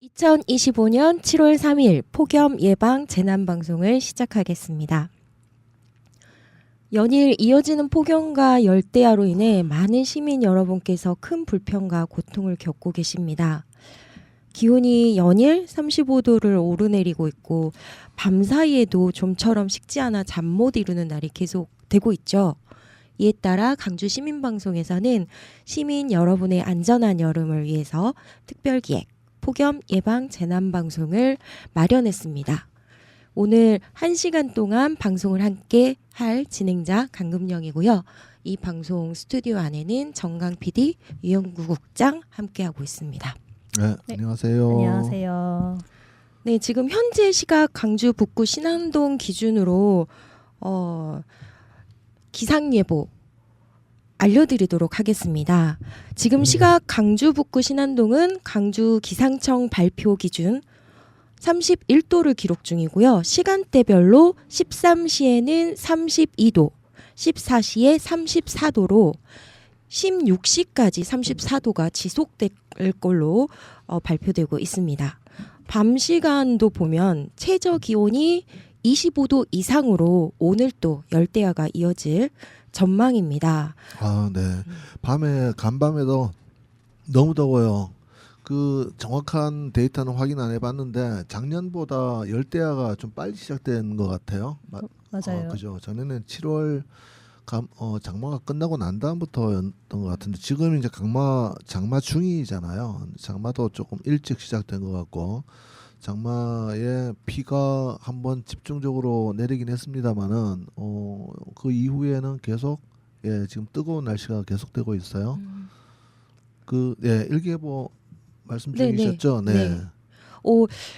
2025년 7월 3일 폭염 예방 재난 방송을 시작하겠습니다. 연일 이어지는 폭염과 열대야로 인해 많은 시민 여러분께서 큰 불편과 고통을 겪고 계십니다. 기온이 연일 35도를 오르내리고 있고 밤사이에도 좀처럼 식지 않아 잠 못 이루는 날이 계속되고 있죠. 이에 따라 강주 시민방송에서는 시민 여러분의 안전한 여름을 위해서 특별기획 폭염 예방 재난 방송을 마련했습니다. 오늘 1시간 동안 방송을 함께 할 진행자 강금영이고요. 이 방송 스튜디오 안에는 정강 PD, 유영구 국장 함께하고 있습니다. 네, 안녕하세요. 안녕하세요. 네, 지금 현재 시각 강주 북구 신안동 기준으로 기상예보 알려드리도록 하겠습니다. 지금 시각 강주 북구 신안동은 강주 기상청 발표 기준 31도를 기록 중이고요. 시간대별로 13시에는 32도, 14시에 34도로 16시까지 34도가 지속될 걸로 발표되고 있습니다. 밤 시간도 보면 최저 기온이 25도 이상으로 오늘 또 열대야가 이어질 전망입니다. 아, 네. 밤에 간밤에도 너무 더워요. 그 정확한 데이터는 확인 안 해봤는데 작년보다 열대야가 좀 빨리 시작된 것 같아요. 맞아요. 그죠. 전에는 7월 장마가 끝나고 난 다음부터였던 것 같은데 지금 이제 장마 중이잖아요. 장마도 조금 일찍 시작된 것 같고 장마에 비가 한번 집중적으로 내리긴 했습니다만은 그 이후에는 계속 지금 뜨거운 날씨가 계속되고 있어요. 일기예보 말씀 중이셨죠? 네.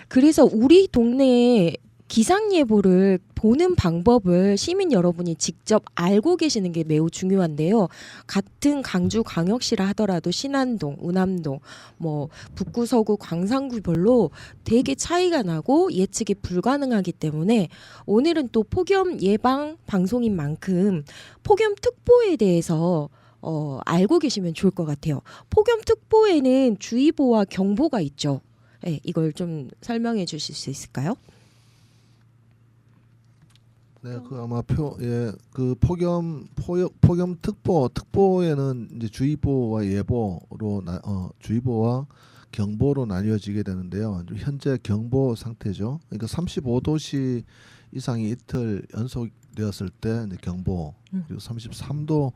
그래서 우리 동네에 기상예보를 보는 방법을 시민 여러분이 직접 알고 계시는 게 매우 중요한데요. 같은 강주광역시라 하더라도 신안동, 운암동, 북구, 서구, 광산구별로 되게 차이가 나고 예측이 불가능하기 때문에 오늘은 또 폭염 예방 방송인 만큼 폭염특보에 대해서 알고 계시면 좋을 것 같아요. 폭염특보에는 주의보와 경보가 있죠. 네, 이걸 좀 설명해 주실 수 있을까요? 네, 그 아마 그 폭염 특보에는 이제 주의보와 예보로 주의보와 경보로 나뉘어지게 되는데요. 현재 경보 상태죠. 그러니까 35도씨 이상이 이틀 연속되었을 때 이제 경보, 그리고 33도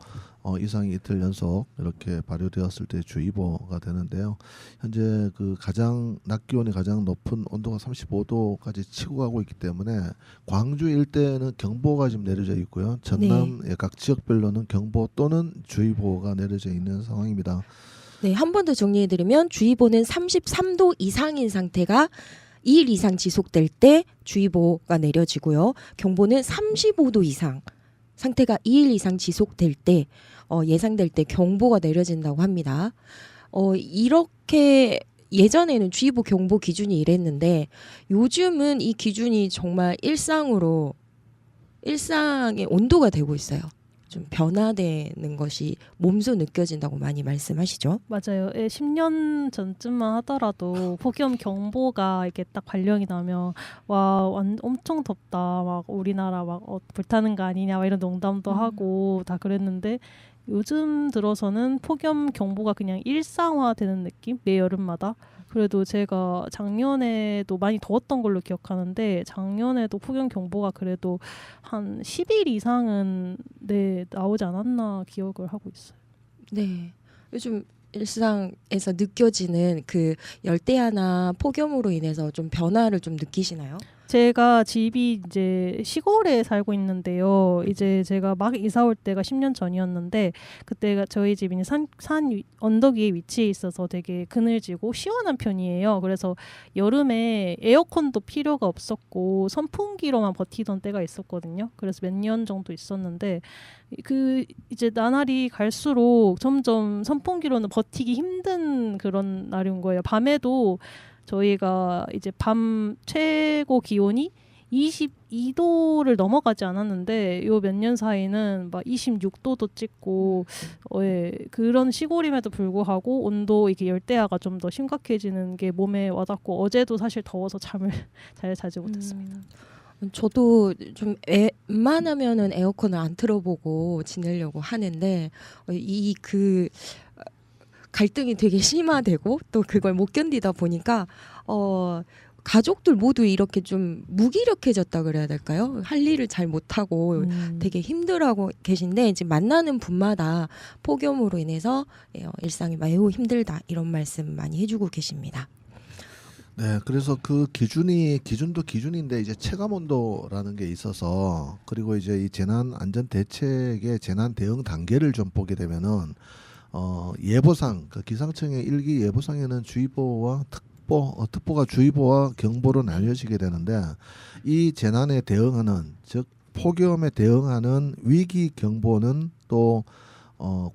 이상이 이틀 연속 이렇게 발효되었을 때 주의보가 되는데요. 현재 그 가장 낮 기온이 가장 높은 온도가 35도까지 치고 가고 있기 때문에 광주 일대는 경보가 지금 내려져 있고요. 전남 각 지역별로는 경보 또는 주의보가 내려져 있는 상황입니다. 네, 한 번 더 정리해드리면 주의보는 33도 이상인 상태가 2일 이상 지속될 때 주의보가 내려지고요. 경보는 35도 이상 상태가 2일 이상 지속될 때 예상될 때 경보가 내려진다고 합니다. 이렇게 예전에는 주의보 경보 기준이 이랬는데 요즘은 이 기준이 정말 일상의 온도가 되고 있어요. 좀 변화되는 것이 몸소 느껴진다고 많이 말씀하시죠. 맞아요. 10년 전쯤만 하더라도 폭염 경보가 이렇게 딱 발령이 나면 엄청 덥다, 막 우리나라 막 불타는 거 아니냐, 막 이런 농담도 하고 다 그랬는데 요즘 들어서는 폭염 경보가 그냥 일상화되는 느낌? 매 여름마다. 그래도 제가 작년에도 많이 더웠던 걸로 기억하는데 작년에도 폭염 경보가 그래도 한 10일 이상은 나오지 않았나 기억을 하고 있어요. 네. 요즘 일상에서 느껴지는 그 열대야나 폭염으로 인해서 좀 변화를 좀 느끼시나요? 제가 집이 이제 시골에 살고 있는데요. 이제 제가 막 이사 올 때가 10년 전이었는데 그때가 저희 집이 산 언덕 위에 위치해 있어서 되게 그늘지고 시원한 편이에요. 그래서 여름에 에어컨도 필요가 없었고 선풍기로만 버티던 때가 있었거든요. 그래서 몇 년 정도 있었는데 이제 나날이 갈수록 점점 선풍기로는 버티기 힘든 그런 날이 온 거예요. 밤에도 저희가 이제 밤 최고 기온이 22도를 넘어가지 않았는데 요 몇 년 사이는 막 26도도 찍고 예, 그런 시골임에도 불구하고 온도 이게 열대야가 좀 더 심각해지는 게 몸에 와닿고 어제도 사실 더워서 잠을 잘 자지 못했습니다. 저도 좀 웬만하면은 에어컨을 안 틀어보고 지내려고 하는데 이 그 갈등이 되게 심화되고 또 그걸 못 견디다 보니까 가족들 모두 이렇게 좀 무기력해졌다 그래야 될까요? 할 일을 잘 못하고 되게 힘들어하고 계신데 이제 만나는 분마다 폭염으로 인해서 일상이 매우 힘들다 이런 말씀 많이 해주고 계십니다. 네, 그래서 그 기준도 기준인데 이제 체감 온도라는 게 있어서 그리고 이제 이 재난 안전 대책의 재난 대응 단계를 좀 보게 되면은 예보상 그 기상청의 일기 예보상에는 주의보와 특보가 주의보와 경보로 나뉘어지게 되는데 이 재난에 대응하는 즉 폭염에 대응하는 위기 경보는 또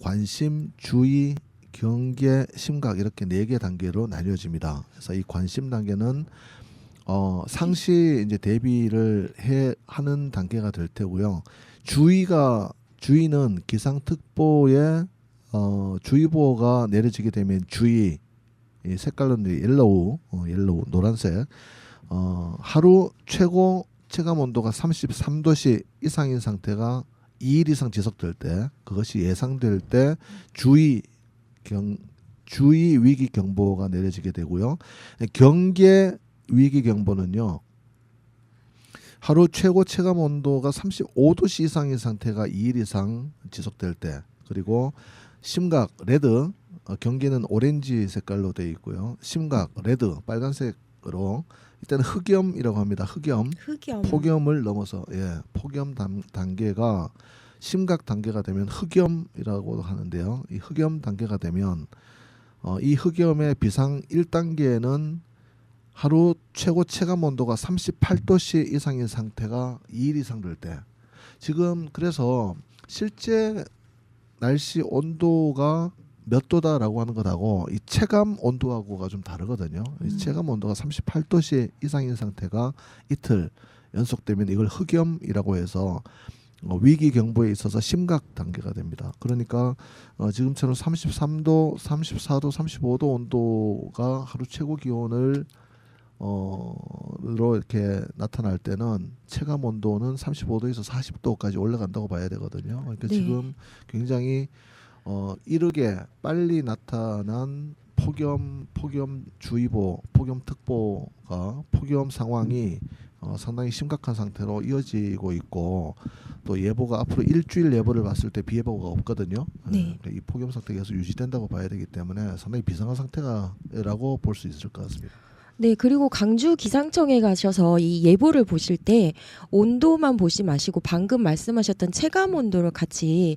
관심, 주의, 경계, 심각 이렇게 4개 단계로 나뉘어집니다. 그래서 이 관심 단계는 상시 이제 대비를 하는 단계가 될 테고요. 주의는 기상특보에 주의보가 내려지게 되면 주의 이 색깔로는 옐로우 노란색 하루 최고 체감 온도가 33도씨 이상인 상태가 2일 이상 지속될 때 그것이 예상될 때 주의 위기 경보가 내려지게 되고요. 경계 위기 경보는요. 하루 최고 체감 온도가 35도씨 이상인 상태가 2일 이상 지속될 때 그리고 심각 레드 경계는 오렌지 색깔로 되어 있고요. 심각 레드 빨간색으로 이때는 흑염이라고 합니다. 흑염. 폭염을 넘어서 폭염 단계가 심각 단계가 되면 흑염이라고 하는데요. 이 흑염 단계가 되면 이 흑염의 비상 1단계는 하루 최고 체감 온도가 38도씨 이상인 상태가 2일 이상 될 때 지금 그래서 실제 날씨 온도가 몇 도다라고 하는 것하고 이 체감 온도하고가 좀 다르거든요. 이 체감 온도가 38도씨 이상인 상태가 이틀 연속되면 이걸 흑염이라고 해서 위기 경보에 있어서 심각 단계가 됩니다. 그러니까 지금처럼 33도, 34도, 35도 온도가 하루 최고 기온을 로 이렇게 나타날 때는 체감 온도는 35도에서 40도까지 올라간다고 봐야 되거든요. 그러니까 네. 지금 굉장히 이르게 빨리 나타난 폭염주의보, 폭염특보가 폭염 상황이 상당히 심각한 상태로 이어지고 있고 또 예보가 앞으로 일주일 예보를 봤을 때 비예보가 없거든요. 네. 그러니까 이 폭염 상태가 계속 유지된다고 봐야 되기 때문에 상당히 비상한 상태라고 볼 수 있을 것 같습니다. 네, 그리고 강주 기상청에 가셔서 이 예보를 보실 때 온도만 보지 마시고 방금 말씀하셨던 체감 온도를 같이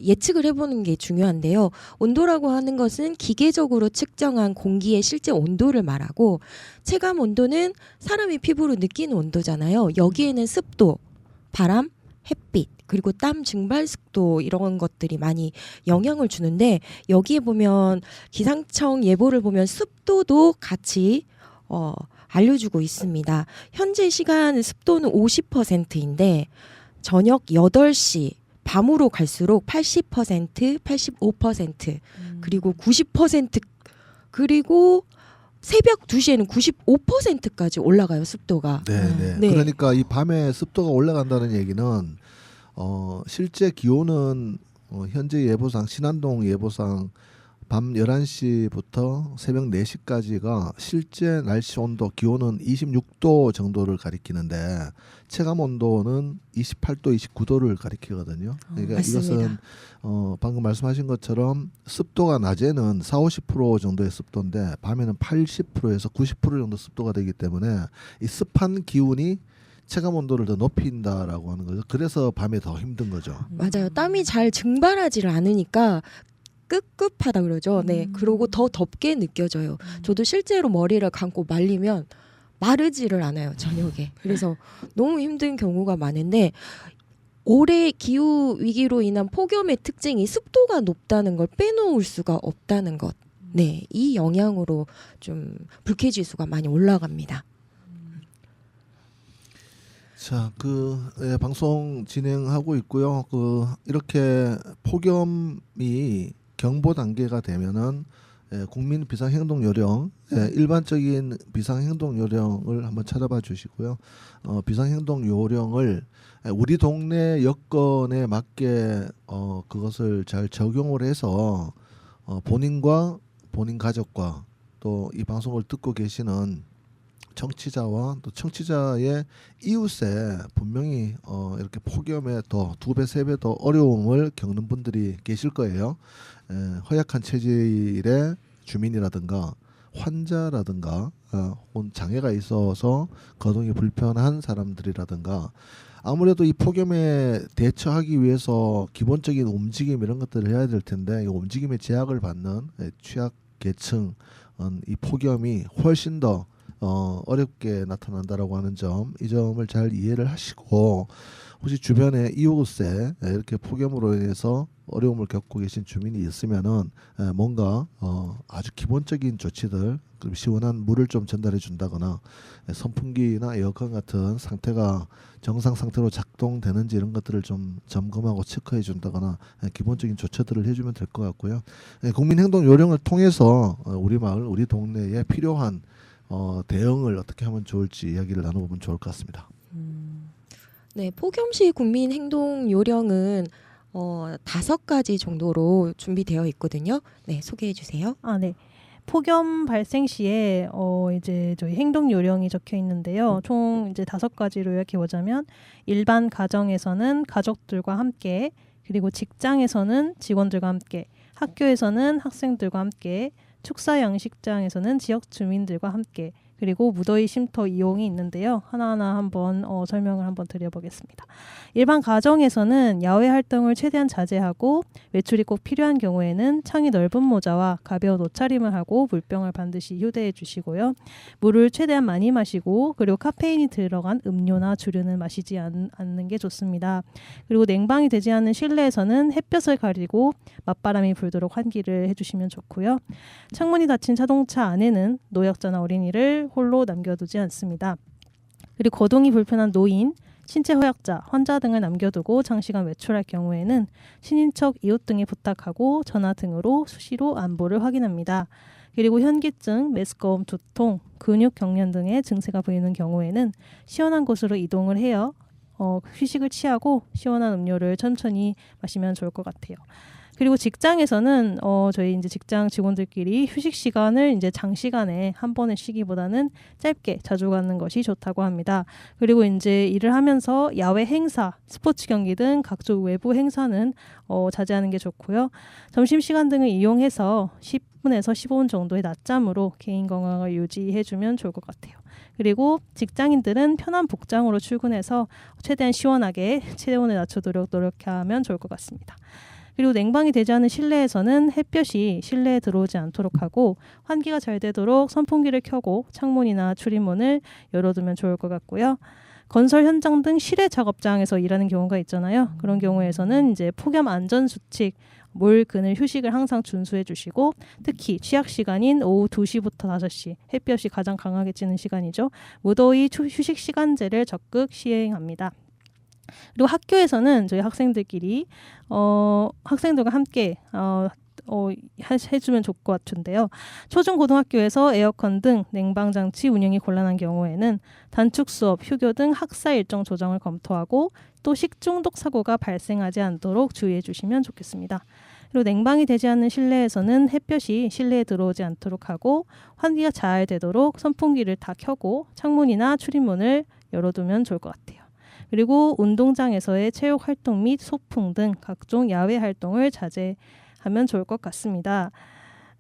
예측을 해보는 게 중요한데요. 온도라고 하는 것은 기계적으로 측정한 공기의 실제 온도를 말하고 체감 온도는 사람이 피부로 느끼는 온도잖아요. 여기에는 습도, 바람, 햇빛, 그리고 땀 증발 속도 이런 것들이 많이 영향을 주는데 여기에 보면 기상청 예보를 보면 습도도 같이 알려주고 있습니다. 현재 시간 습도는 50%인데 저녁 8시 밤으로 갈수록 80%, 85% 그리고 90% 그리고 새벽 2시에는 95%까지 올라가요, 습도가. 네. 네. 그러니까 이 밤에 습도가 올라간다는 얘기는 실제 기온은 현재 예보상 신안동 예보상 밤 11시부터 새벽 4시까지가 실제 날씨 온도 기온은 26도 정도를 가리키는데 체감 온도는 28도, 29도를 가리키거든요. 그러니까 맞습니다. 이것은 방금 말씀하신 것처럼 습도가 낮에는 40-50% 정도의 습도인데 밤에는 80%에서 90% 정도 습도가 되기 때문에 이 습한 기운이 체감 온도를 더 높인다라고 하는 거죠. 그래서 밤에 더 힘든 거죠. 맞아요. 땀이 잘 증발하지를 않으니까 꿉꿉하다 그러죠. 네. 그리고 더 덥게 느껴져요. 저도 실제로 머리를 감고 말리면 마르지를 않아요, 저녁에. 그래서 너무 힘든 경우가 많은데 올해 기후 위기로 인한 폭염의 특징이 습도가 높다는 걸 빼놓을 수가 없다는 것. 네. 이 영향으로 좀 불쾌지수가 많이 올라갑니다. 자, 방송 진행하고 있고요. 이렇게 폭염이 경보 단계가 되면은 국민 비상행동 요령, 일반적인 비상행동 요령을 한번 찾아봐 주시고요. 비상행동 요령을 우리 동네 여건에 맞게 그것을 잘 적용을 해서 본인과 본인 가족과 또 이 방송을 듣고 계시는 청취자와 또 청취자의 이웃에 분명히 이렇게 폭염에 더 2배, 3배 더 어려움을 겪는 분들이 계실 거예요. 허약한 체질의 주민이라든가 환자라든가 혹은 장애가 있어서 거동이 불편한 사람들이라든가 아무래도 이 폭염에 대처하기 위해서 기본적인 움직임 이런 것들을 해야 될 텐데 이 움직임에 제약을 받는 취약 계층은 이 폭염이 훨씬 더 어렵게 나타난다라고 하는 점, 이 점을 잘 이해를 하시고 혹시 주변에 이웃에 이렇게 폭염으로 인해서 어려움을 겪고 계신 주민이 있으면은 뭔가 아주 기본적인 조치들, 그리고 시원한 물을 좀 전달해 준다거나 선풍기나 에어컨 같은 상태가 정상 상태로 작동되는지 이런 것들을 좀 점검하고 체크해 준다거나 기본적인 조처들을 해주면 될 것 같고요. 국민행동 요령을 통해서 우리 마을, 우리 동네에 필요한 대응을 어떻게 하면 좋을지 이야기를 나눠보면 좋을 것 같습니다. 네, 폭염시 국민 행동 요령은 5가지 정도로 준비되어 있거든요. 네, 소개해 주세요. 네. 폭염 발생 시에 이제 저희 행동 요령이 적혀 있는데요. 총 이제 5가지로 요약해 보자면 일반 가정에서는 가족들과 함께, 그리고 직장에서는 직원들과 함께, 학교에서는 학생들과 함께, 축사 양식장에서는 지역 주민들과 함께, 그리고 무더위 쉼터 이용이 있는데요. 하나하나 한번 설명을 한번 드려보겠습니다. 일반 가정에서는 야외 활동을 최대한 자제하고 외출이 꼭 필요한 경우에는 창이 넓은 모자와 가벼운 옷차림을 하고 물병을 반드시 휴대해 주시고요. 물을 최대한 많이 마시고 그리고 카페인이 들어간 음료나 주류는 마시지 않는 게 좋습니다. 그리고 냉방이 되지 않는 실내에서는 햇볕을 가리고 맞바람이 불도록 환기를 해주시면 좋고요. 창문이 닫힌 자동차 안에는 노약자나 어린이를 홀로 남겨두지 않습니다. 그리고 거동이 불편한 노인, 신체 허약자, 환자 등을 남겨두고 장시간 외출할 경우에는 친인척, 이웃 등에 부탁하고 전화 등으로 수시로 안부를 확인합니다. 그리고 현기증, 메스꺼움, 두통, 근육 경련 등의 증세가 보이는 경우에는 시원한 곳으로 이동을 해요. 휴식을 취하고 시원한 음료를 천천히 마시면 좋을 것 같아요. 그리고 직장에서는 저희 이제 직장 직원들끼리 휴식 시간을 이제 장시간에 한 번에 쉬기보다는 짧게 자주 갖는 것이 좋다고 합니다. 그리고 이제 일을 하면서 야외 행사, 스포츠 경기 등 각종 외부 행사는 자제하는 게 좋고요. 점심 시간 등을 이용해서 10분에서 15분 정도의 낮잠으로 개인 건강을 유지해주면 좋을 것 같아요. 그리고 직장인들은 편한 복장으로 출근해서 최대한 시원하게 체온을 낮추도록 노력하면 좋을 것 같습니다. 그리고 냉방이 되지 않은 실내에서는 햇볕이 실내에 들어오지 않도록 하고 환기가 잘 되도록 선풍기를 켜고 창문이나 출입문을 열어두면 좋을 것 같고요. 건설 현장 등 실외 작업장에서 일하는 경우가 있잖아요. 그런 경우에서는 이제 폭염 안전 수칙, 몰, 그늘, 휴식을 항상 준수해 주시고 특히 취약 시간인 오후 2시부터 5시, 햇볕이 가장 강하게 찌는 시간이죠. 무더위 휴식 시간제를 적극 시행합니다. 그리고 학교에서는 저희 학생들끼리 학생들과 함께 해주면 좋을 것 같은데요. 초중고등학교에서 에어컨 등 냉방장치 운영이 곤란한 경우에는 단축 수업, 휴교 등 학사 일정 조정을 검토하고 또 식중독 사고가 발생하지 않도록 주의해 주시면 좋겠습니다. 그리고 냉방이 되지 않는 실내에서는 햇볕이 실내에 들어오지 않도록 하고 환기가 잘 되도록 선풍기를 다 켜고 창문이나 출입문을 열어두면 좋을 것 같아요. 그리고 운동장에서의 체육 활동 및 소풍 등 각종 야외 활동을 자제하면 좋을 것 같습니다.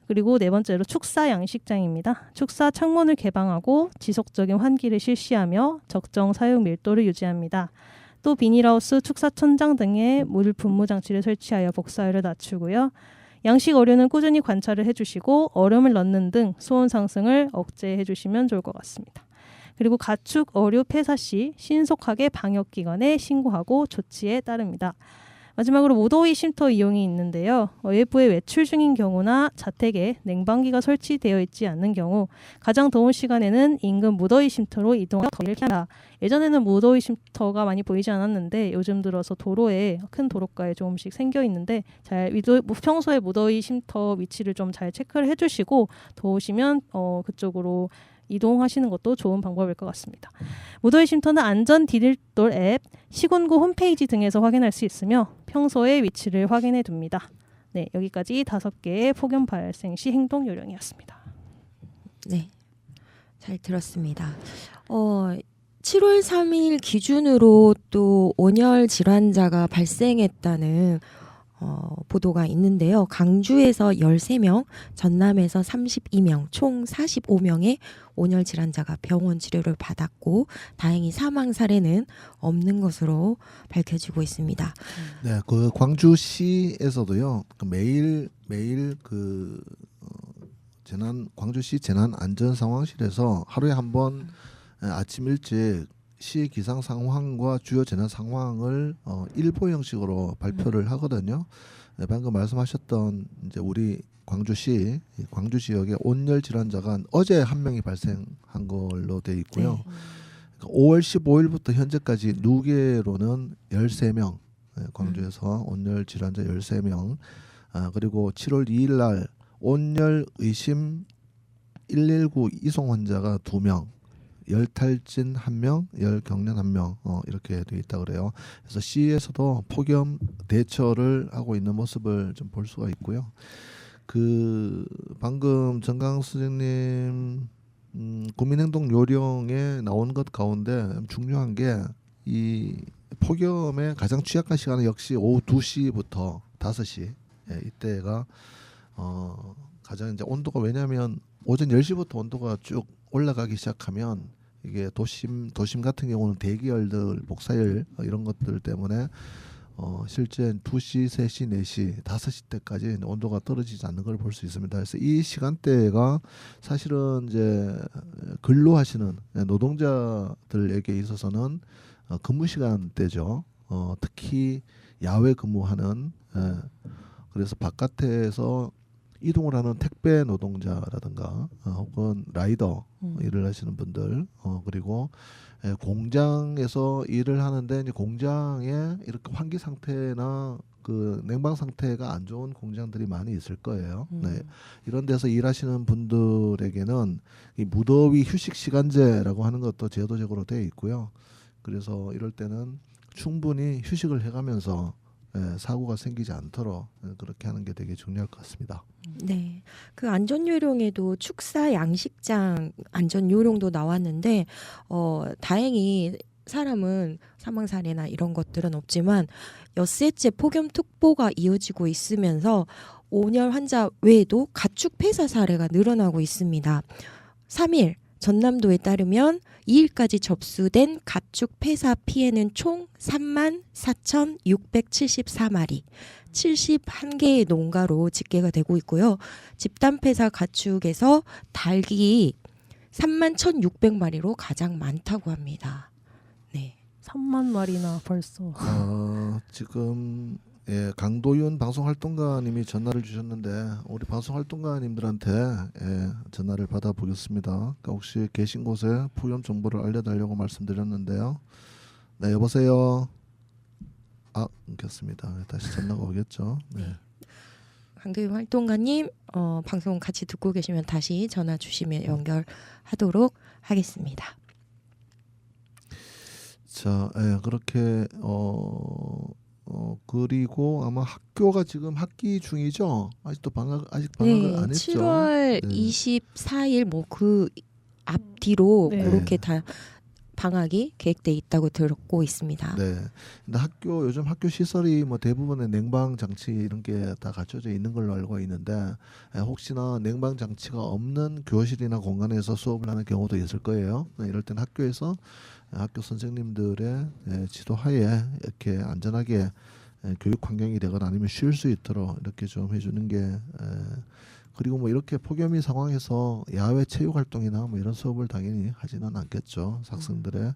그리고 4번째로 축사 양식장입니다. 축사 창문을 개방하고 지속적인 환기를 실시하며 적정 사용 밀도를 유지합니다. 또 비닐하우스, 축사 천장 등에 물 분무 장치를 설치하여 복사율을 낮추고요. 양식 어류는 꾸준히 관찰을 해주시고 얼음을 넣는 등 수온 상승을 억제해 주시면 좋을 것 같습니다. 그리고 가축 어류 폐사 시 신속하게 방역기관에 신고하고 조치에 따릅니다. 마지막으로 무더위 쉼터 이용이 있는데요. 외부에 외출 중인 경우나 자택에 냉방기가 설치되어 있지 않는 경우 가장 더운 시간에는 인근 무더위 쉼터로 이동하여 더위를 피한다. 예전에는 무더위 쉼터가 많이 보이지 않았는데 요즘 들어서 도로에 큰 도로가에 조금씩 생겨 있는데 평소에 무더위 쉼터 위치를 좀 잘 체크를 해주시고 더우시면 그쪽으로 이동하시는 것도 좋은 방법일 것 같습니다. 무더위 쉼터는 안전 디딜돌 앱, 시군구 홈페이지 등에서 확인할 수 있으며 평소의 위치를 확인해 둡니다. 네, 여기까지 5개의 폭염 발생 시 행동 요령이었습니다. 네, 잘 들었습니다. 7월 3일 기준으로 또 온열 질환자가 발생했다는 보도가 있는데요. 강주에서 13명, 전남에서 32명, 총 45명의 온열 질환자가 병원 치료를 받았고 다행히 사망 사례는 없는 것으로 밝혀지고 있습니다. 네, 그 광주시에서도요. 매일 광주시 재난 안전 상황실에서 하루에 한 번 아침 일찍 시 기상 상황과 주요 재난 상황을 일보 형식으로 발표를 하거든요. 네, 방금 말씀하셨던 이제 우리 광주 지역의 온열 질환자가 어제 한 명이 발생한 걸로 돼 있고요. 네. 5월 15일부터 현재까지 누계로는 13명, 광주에서 온열 질환자 13명, 그리고 7월 2일 날 온열 의심 119 이송 환자가 2명, 열탈진 1명, 열경련 1명 이렇게 돼 있다 그래요. 그래서 시에서도 폭염 대처를 하고 있는 모습을 좀 볼 수가 있고요. 그 방금 정강 선생님 국민행동 요령에 나온 것 가운데 중요한 게 이 폭염의 가장 취약한 시간은 역시 오후 2시부터 5시 이때가 가장 이제 온도가 왜냐하면 오전 10시부터 온도가 쭉 올라가기 시작하면 이게 도심 같은 경우는 대기열들, 복사열 이런 것들 때문에 실제 2시, 3시, 4시, 5시 때까지 온도가 떨어지지 않는 걸 볼 수 있습니다. 그래서 이 시간대가 사실은 이제 근로하시는 노동자들에게 있어서는 근무 시간대죠. 특히 야외 근무하는 그래서 바깥에서 이동을 하는 택배 노동자라든가 혹은 라이더 일을 하시는 분들 그리고 공장에서 일을 하는데 이제 공장에 이렇게 환기 상태나 그 냉방 상태가 안 좋은 공장들이 많이 있을 거예요. 네. 이런 데서 일하시는 분들에게는 이 무더위 휴식 시간제라고 하는 것도 제도적으로 되어 있고요. 그래서 이럴 때는 충분히 휴식을 해가면서 사고가 생기지 않도록 그렇게 하는 게 되게 중요할 것 같습니다. 네, 그 안전 요령에도 축사 양식장 안전 요령도 나왔는데 다행히 사람은 사망 사례나 이런 것들은 없지만 엿새째 폭염 특보가 이어지고 있으면서 온열 환자 외에도 가축 폐사 사례가 늘어나고 있습니다. 3일 전남도에 따르면 2일까지 접수된 가축 폐사 피해는 총 34,674마리, 71개의 농가로 집계가 되고 있고요. 집단 폐사 가축에서 닭이 31,600마리로 가장 많다고 합니다. 네. 3만 마리나 벌써. 지금 강도윤 방송활동가님이 전화를 주셨는데 우리 방송활동가님들한테 전화를 받아보겠습니다. 그러니까 혹시 계신 곳에 폭염 정보를 알려달라고 말씀드렸는데요. 네, 여보세요. 끊겼습니다. 다시 전화가 오겠죠. 네. 강도윤 활동가님 방송 같이 듣고 계시면 다시 전화 주시면 연결하도록 하겠습니다. 자, 그렇게 그리고 아마 학교가 지금 학기 중이죠. 아직도 아직 방학을 안 했죠. 7월 네. 24일 뭐 그 앞뒤로 네. 그렇게 다 방학이 계획돼 있다고 듣고 있습니다. 네. 근데 요즘 학교 시설이 뭐 대부분의 냉방 장치 이런 게 다 갖춰져 있는 걸로 알고 있는데 혹시나 냉방 장치가 없는 교실이나 공간에서 수업을 하는 경우도 있을 거예요. 이럴 땐 학교에서 학교 선생님들의 지도하에 이렇게 안전하게 교육 환경이 되거나 아니면 쉴 수 있도록 이렇게 좀 해주는 게 그리고 뭐 이렇게 폭염이 상황에서 야외 체육 활동이나 뭐 이런 수업을 당연히 하지는 않겠죠. 학생들의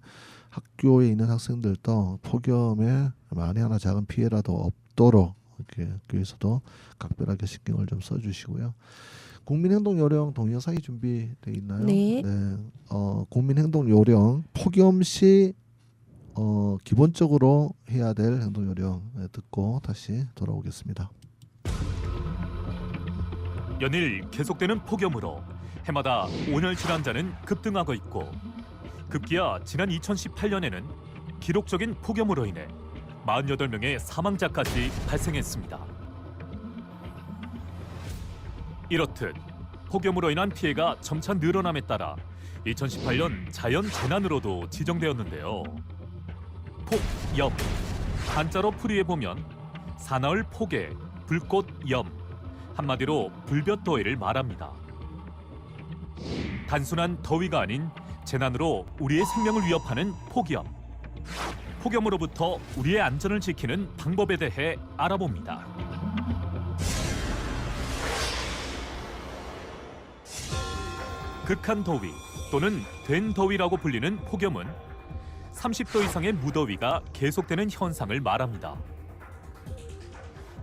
학교에 있는 학생들도 폭염에 만에 하나 작은 피해라도 없도록 이렇게 학교에서도 각별하게 신경을 좀 써주시고요. 국민행동요령 동영상이 준비되어 있나요? 네. 국민행동요령 폭염 시 기본적으로 해야 될 행동요령 듣고 다시 돌아오겠습니다. 연일 계속되는 폭염으로 해마다 온열 질환자는 급등하고 있고 급기야 지난 2018년에는 기록적인 폭염으로 인해 48명의 사망자까지 발생했습니다. 이렇듯 폭염으로 인한 피해가 점차 늘어남에 따라 2018년 자연재난으로도 지정되었는데요. 폭염, 한자로 풀이해보면 사나울 폭에 불꽃염, 한마디로 불볕더위를 말합니다. 단순한 더위가 아닌 재난으로 우리의 생명을 위협하는 폭염. 폭염으로부터 우리의 안전을 지키는 방법에 대해 알아봅니다. 극한 더위 또는 된 더위라고 불리는 폭염은 30도 이상의 무더위가 계속되는 현상을 말합니다.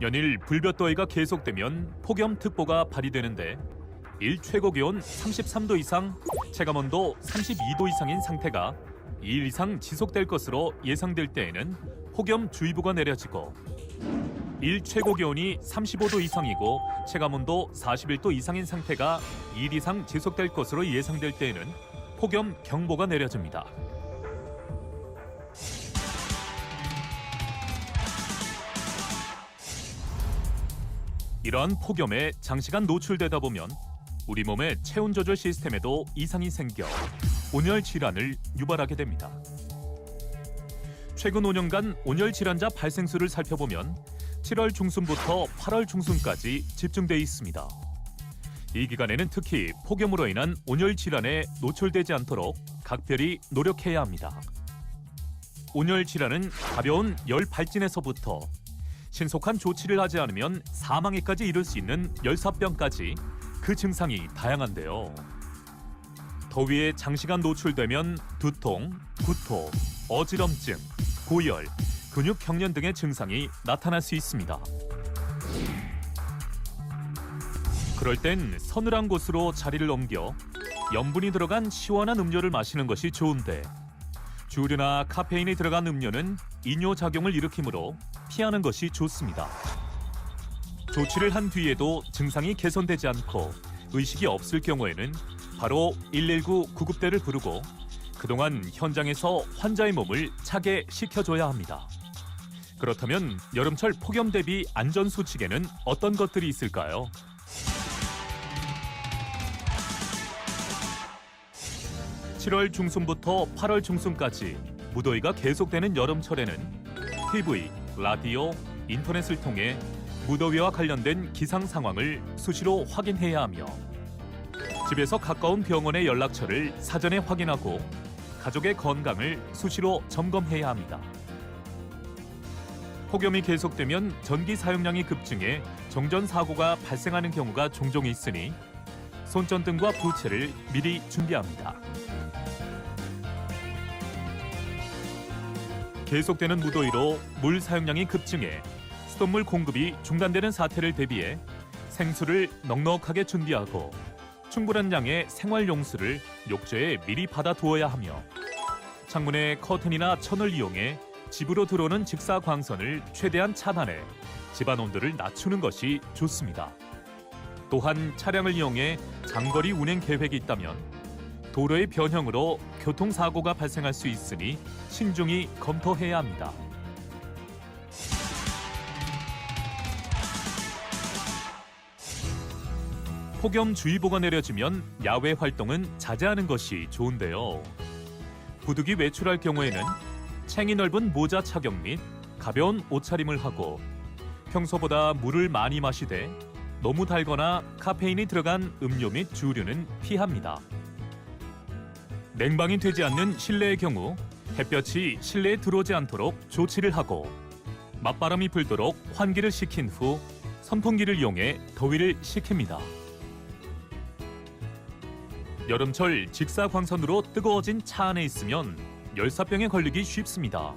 연일 불볕더위가 계속되면 폭염특보가 발휘되는데 일 최고 기온 33도 이상, 체감온도 32도 이상인 상태가 2일 이상 지속될 것으로 예상될 때에는 폭염주의보가 내려지고 일 최고 기온이 35도 이상이고 체감온도 41도 이상인 상태가 2일 이상 지속될 것으로 예상될 때에는 폭염경보가 내려집니다. 이러한 폭염에 장시간 노출되다 보면 우리 몸의 체온 조절 시스템에도 이상이 생겨 온열 질환을 유발하게 됩니다. 최근 5년간 온열 질환자 발생수를 살펴보면 7월 중순부터 8월 중순까지 집중돼 있습니다. 이 기간에는 특히 폭염으로 인한 온열 질환에 노출되지 않도록 각별히 노력해야 합니다. 온열 질환은 가벼운 열 발진에서부터 신속한 조치를 하지 않으면 사망에까지 이를 수 있는 열사병까지 그 증상이 다양한데요. 더위에 장시간 노출되면 두통, 구토, 어지럼증, 고열, 근육 경련 등의 증상이 나타날 수 있습니다. 그럴 땐 서늘한 곳으로 자리를 옮겨 염분이 들어간 시원한 음료를 마시는 것이 좋은데 주류나 카페인이 들어간 음료는 이뇨작용을 일으키므로 피하는 것이 좋습니다. 조치를 한 뒤에도 증상이 개선되지 않고 의식이 없을 경우에는 바로 119 구급대를 부르고 그동안 현장에서 환자의 몸을 차게 식혀줘야 합니다. 그렇다면 여름철 폭염 대비 안전수칙에는 어떤 것들이 있을까요? (7월) 중순부터 (8월) 중순까지 무더위가 계속되는 여름철에는 TV, 라디오, 인터넷을 통해 무더위와 관련된 기상 상황을 수시로 확인해야 하며 집에서 가까운 병원의 연락처를 사전에 확인하고 가족의 건강을 수시로 점검해야 합니다. 폭염이 계속되면 전기 사용량이 급증해 정전 사고가 발생하는 경우가 종종 있으니 손전등과 부채를 미리 준비합니다. 계속되는 무더위로 물 사용량이 급증해 수돗물 공급이 중단되는 사태를 대비해 생수를 넉넉하게 준비하고 충분한 양의 생활용수를 욕조에 미리 받아두어야 하며 창문에 커튼이나 천을 이용해 집으로 들어오는 직사광선을 최대한 차단해 집안 온도를 낮추는 것이 좋습니다. 또한 차량을 이용해 장거리 운행 계획이 있다면 도로의 변형으로 교통사고가 발생할 수 있으니 신중히 검토해야 합니다. 폭염주의보가 내려지면 야외 활동은 자제하는 것이 좋은데요. 부득이 외출할 경우에는 챙이 넓은 모자 착용 및 가벼운 옷차림을 하고 평소보다 물을 많이 마시되 너무 달거나 카페인이 들어간 음료 및 주류는 피합니다. 냉방이 되지 않는 실내의 경우 햇볕이 실내에 들어오지 않도록 조치를 하고 맞바람이 불도록 환기를 시킨 후 선풍기를 이용해 더위를 식힙니다. 여름철 직사광선으로 뜨거워진 차 안에 있으면 열사병에 걸리기 쉽습니다.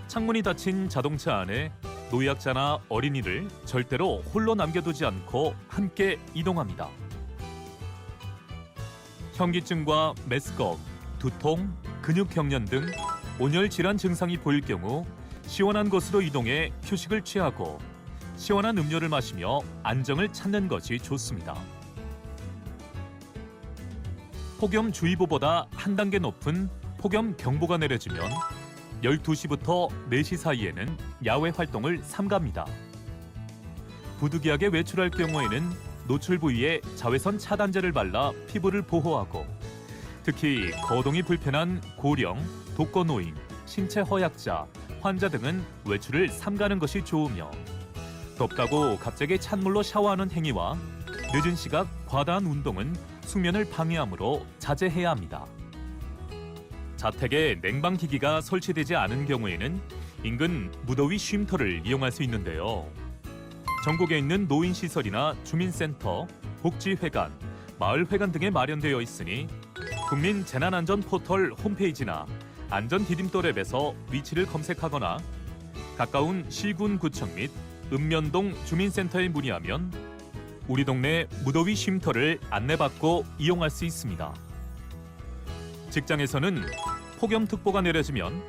창문이 닫힌 자동차 안에 노약자나 어린이를 절대로 홀로 남겨두지 않고 함께 이동합니다. 현기증과 메스꺼, 두통, 근육경련 등 온열 질환 증상이 보일 경우 시원한 곳으로 이동해 휴식을 취하고 시원한 음료를 마시며 안정을 찾는 것이 좋습니다. 폭염주의보보다 한 단계 높은 폭염경보가 내려지면 12시부터 4시 사이에는 야외 활동을 삼갑니다. 부득이하게 외출할 경우에는 노출 부위에 자외선 차단제를 발라 피부를 보호하고 특히 거동이 불편한 고령, 독거노인, 신체 허약자, 환자 등은 외출을 삼가는 것이 좋으며 덥다고 갑자기 찬물로 샤워하는 행위와 늦은 시각 과다한 운동은 숙면을 방해하므로 자제해야 합니다. 자택에 냉방기기가 설치되지 않은 경우에는 인근 무더위 쉼터를 이용할 수 있는데요. 전국에 있는 노인시설이나 주민센터, 복지회관, 마을회관 등에 마련되어 있으니 국민재난안전포털 홈페이지나 안전디딤돌 앱에서 위치를 검색하거나 가까운 시군구청 및 읍면동 주민센터에 문의하면 우리 동네 무더위 쉼터를 안내받고 이용할 수 있습니다. 직장에서는 폭염특보가 내려지면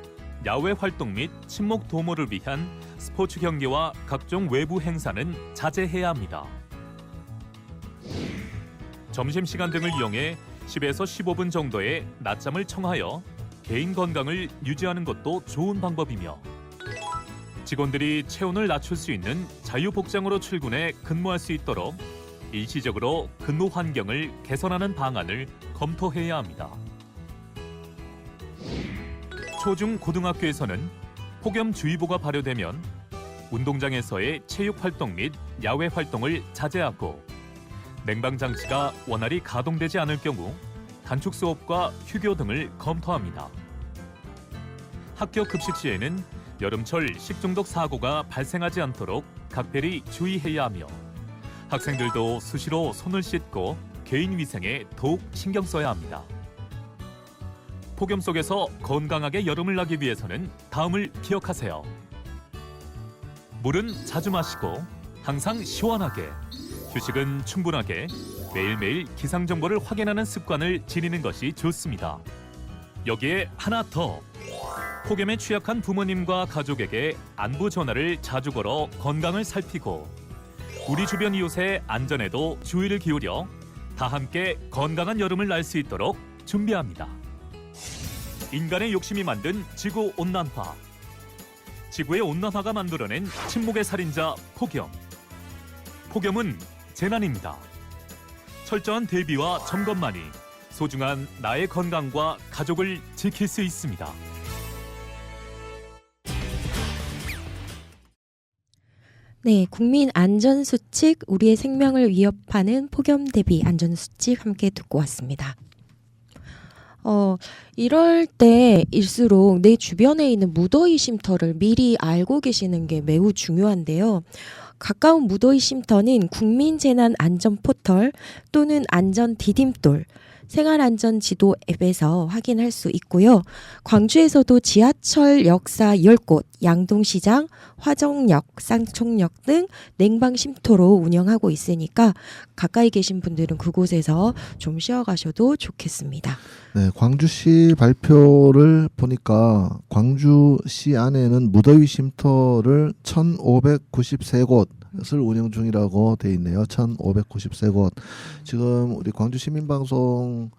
야외 활동 및 친목 도모를 위한 스포츠 경기와 각종 외부 행사는 자제해야 합니다. 점심시간 등을 이용해 10에서 15분 정도의 낮잠을 청하여 개인 건강을 유지하는 것도 좋은 방법이며 직원들이 체온을 낮출 수 있는 자유복장으로 출근해 근무할 수 있도록 일시적으로 근무 환경을 개선하는 방안을 검토해야 합니다. 초중 고등학교에서는 폭염주의보가 발효되면 운동장에서의 체육활동 및 야외 활동을 자제하고 냉방장치가 원활히 가동되지 않을 경우 단축 수업과 휴교 등을 검토합니다. 학교 급식 시에는 여름철 식중독 사고가 발생하지 않도록 각별히 주의해야 하며 학생들도 수시로 손을 씻고 개인 위생에 더욱 신경 써야 합니다. 폭염 속에서 건강하게 여름을 나기 위해서는 다음을 기억하세요. 물은 자주 마시고 항상 시원하게, 휴식은 충분하게 매일매일 기상 정보를 확인하는 습관을 지니는 것이 좋습니다. 여기에 하나 더. 폭염에 취약한 부모님과 가족에게 안부 전화를 자주 걸어 건강을 살피고 우리 주변 이웃의 안전에도 주의를 기울여 다 함께 건강한 여름을 날 수 있도록 준비합니다. 인간의 욕심이 만든 지구 온난화. 지구의 온난화가 만들어낸 침묵의 살인자 폭염. 폭염은 재난입니다. 철저한 대비와 점검만이 소중한 나의 건강과 가족을 지킬 수 있습니다. 네, 국민 안전수칙, 우리의 생명을 위협하는 폭염 대비 안전수칙 함께 듣고 왔습니다. 이럴 때일수록 내 주변에 있는 무더위 쉼터를 미리 알고 계시는 게 매우 중요한데요. 가까운 무더위 쉼터는 국민재난안전포털 또는 안전디딤돌, 생활안전지도 앱에서 확인할 수 있고요. 광주에서도 지하철 역사 10곳, 양동시장, 화정역, 쌍총역 등 냉방 쉼터로 운영하고 있으니까 가까이 계신 분들은 그곳에서 좀 쉬어가셔도 좋겠습니다. 네, 광주시 발표를 보니까 광주시 안에는 무더위 쉼터를 1,593곳을 운영 중이라고 돼 있네요. 1,593곳. 지금 우리 광주 시민방송에서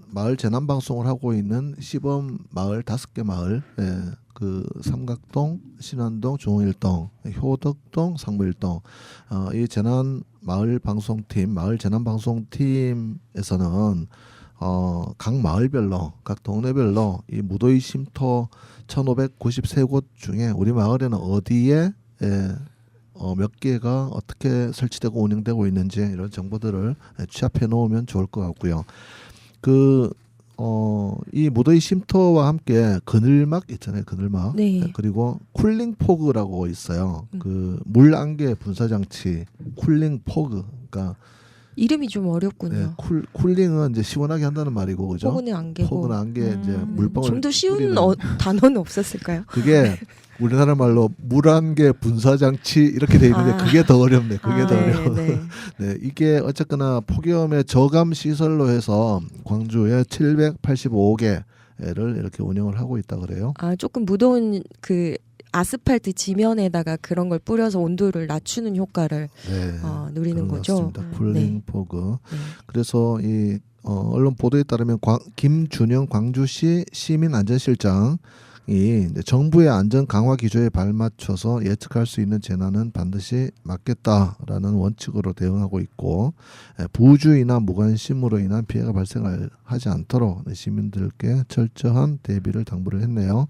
마을 재난 방송을 하고 있는 시범 마을 5개 마을, 그 삼각동, 신안동, 중흥일동, 효덕동, 상무일동, 이 재난 마을 방송팀, 마을 재난 방송팀에서는 각 마을별로, 각 동네별로 이 무더위 쉼터 1,593곳 중에 우리 마을에는 어디에 몇 개가 어떻게 설치되고 운영되고 있는지 이런 정보들을 취합해 놓으면 좋을 것 같고요. 이 무더위 쉼터와 함께 그늘막 있잖아요. 그늘막. 네. 그리고 쿨링 포그라고 있어요. 그 물 안개 분사 장치 쿨링 포그. 그러니까 이름이 좀 어렵군요. 네, 쿨링은 이제 시원하게 한다는 말이고, 그죠? 폭은 안개고. 폭은 안개 이제 물방울. 좀 더 쉬운 뿌리는. 단어는 없었을까요? 그게 우리나라 말로 물안개 분사장치 이렇게 돼 있는데 아. 그게 더 어렵네. 그게 더 네, 어려워. 네. 네, 이게 어쨌거나 폭염의 저감 시설로 해서 광주에 785개를 이렇게 운영을 하고 있다 그래요. 아, 조금 무더운 그 아스팔트 지면에다가 그런 걸 뿌려서 온도를 낮추는 효과를 네. 누리는 그런 것 거죠. 같습니다. 쿨링 포그. 네. 그래서 이 언론 보도에 따르면 김준영 광주시 시민안전실장이 이제 정부의 안전 강화 기조에 발맞춰서 예측할 수 있는 재난은 반드시 막겠다라는 원칙으로 대응하고 있고, 부주의나 무관심으로 인한 피해가 발생하지 않도록 시민들께 철저한 대비를 당부를 했네요.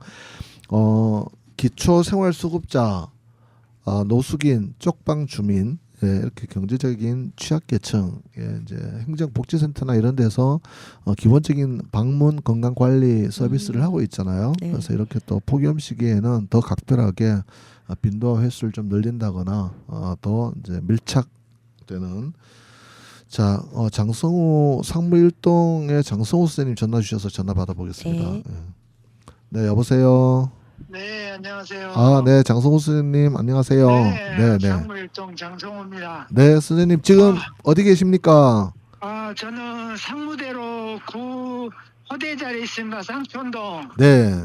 기초생활수급자, 노숙인, 쪽방 주민, 이렇게 경제적인 취약계층, 이제 행정복지센터나 이런 데서 기본적인 방문 건강관리 서비스를 하고 있잖아요. 네. 그래서 이렇게 또 폭염 시기에는 더 각별하게 빈도와 횟수를 좀 늘린다거나 더 이제 밀착되는. 자, 장성우 상무일동의 장성우 선생님 전화 주셔서 전화 받아보겠습니다. 네. 네, 여보세요. 네, 안녕하세요. 네, 장성우 선생님 안녕하세요. 네, 네. 상무일동 장성호입니다. 네, 선생님 지금 어디 계십니까? 저는 상무대로 구 호대자리에 있습니다. 상촌동. 네.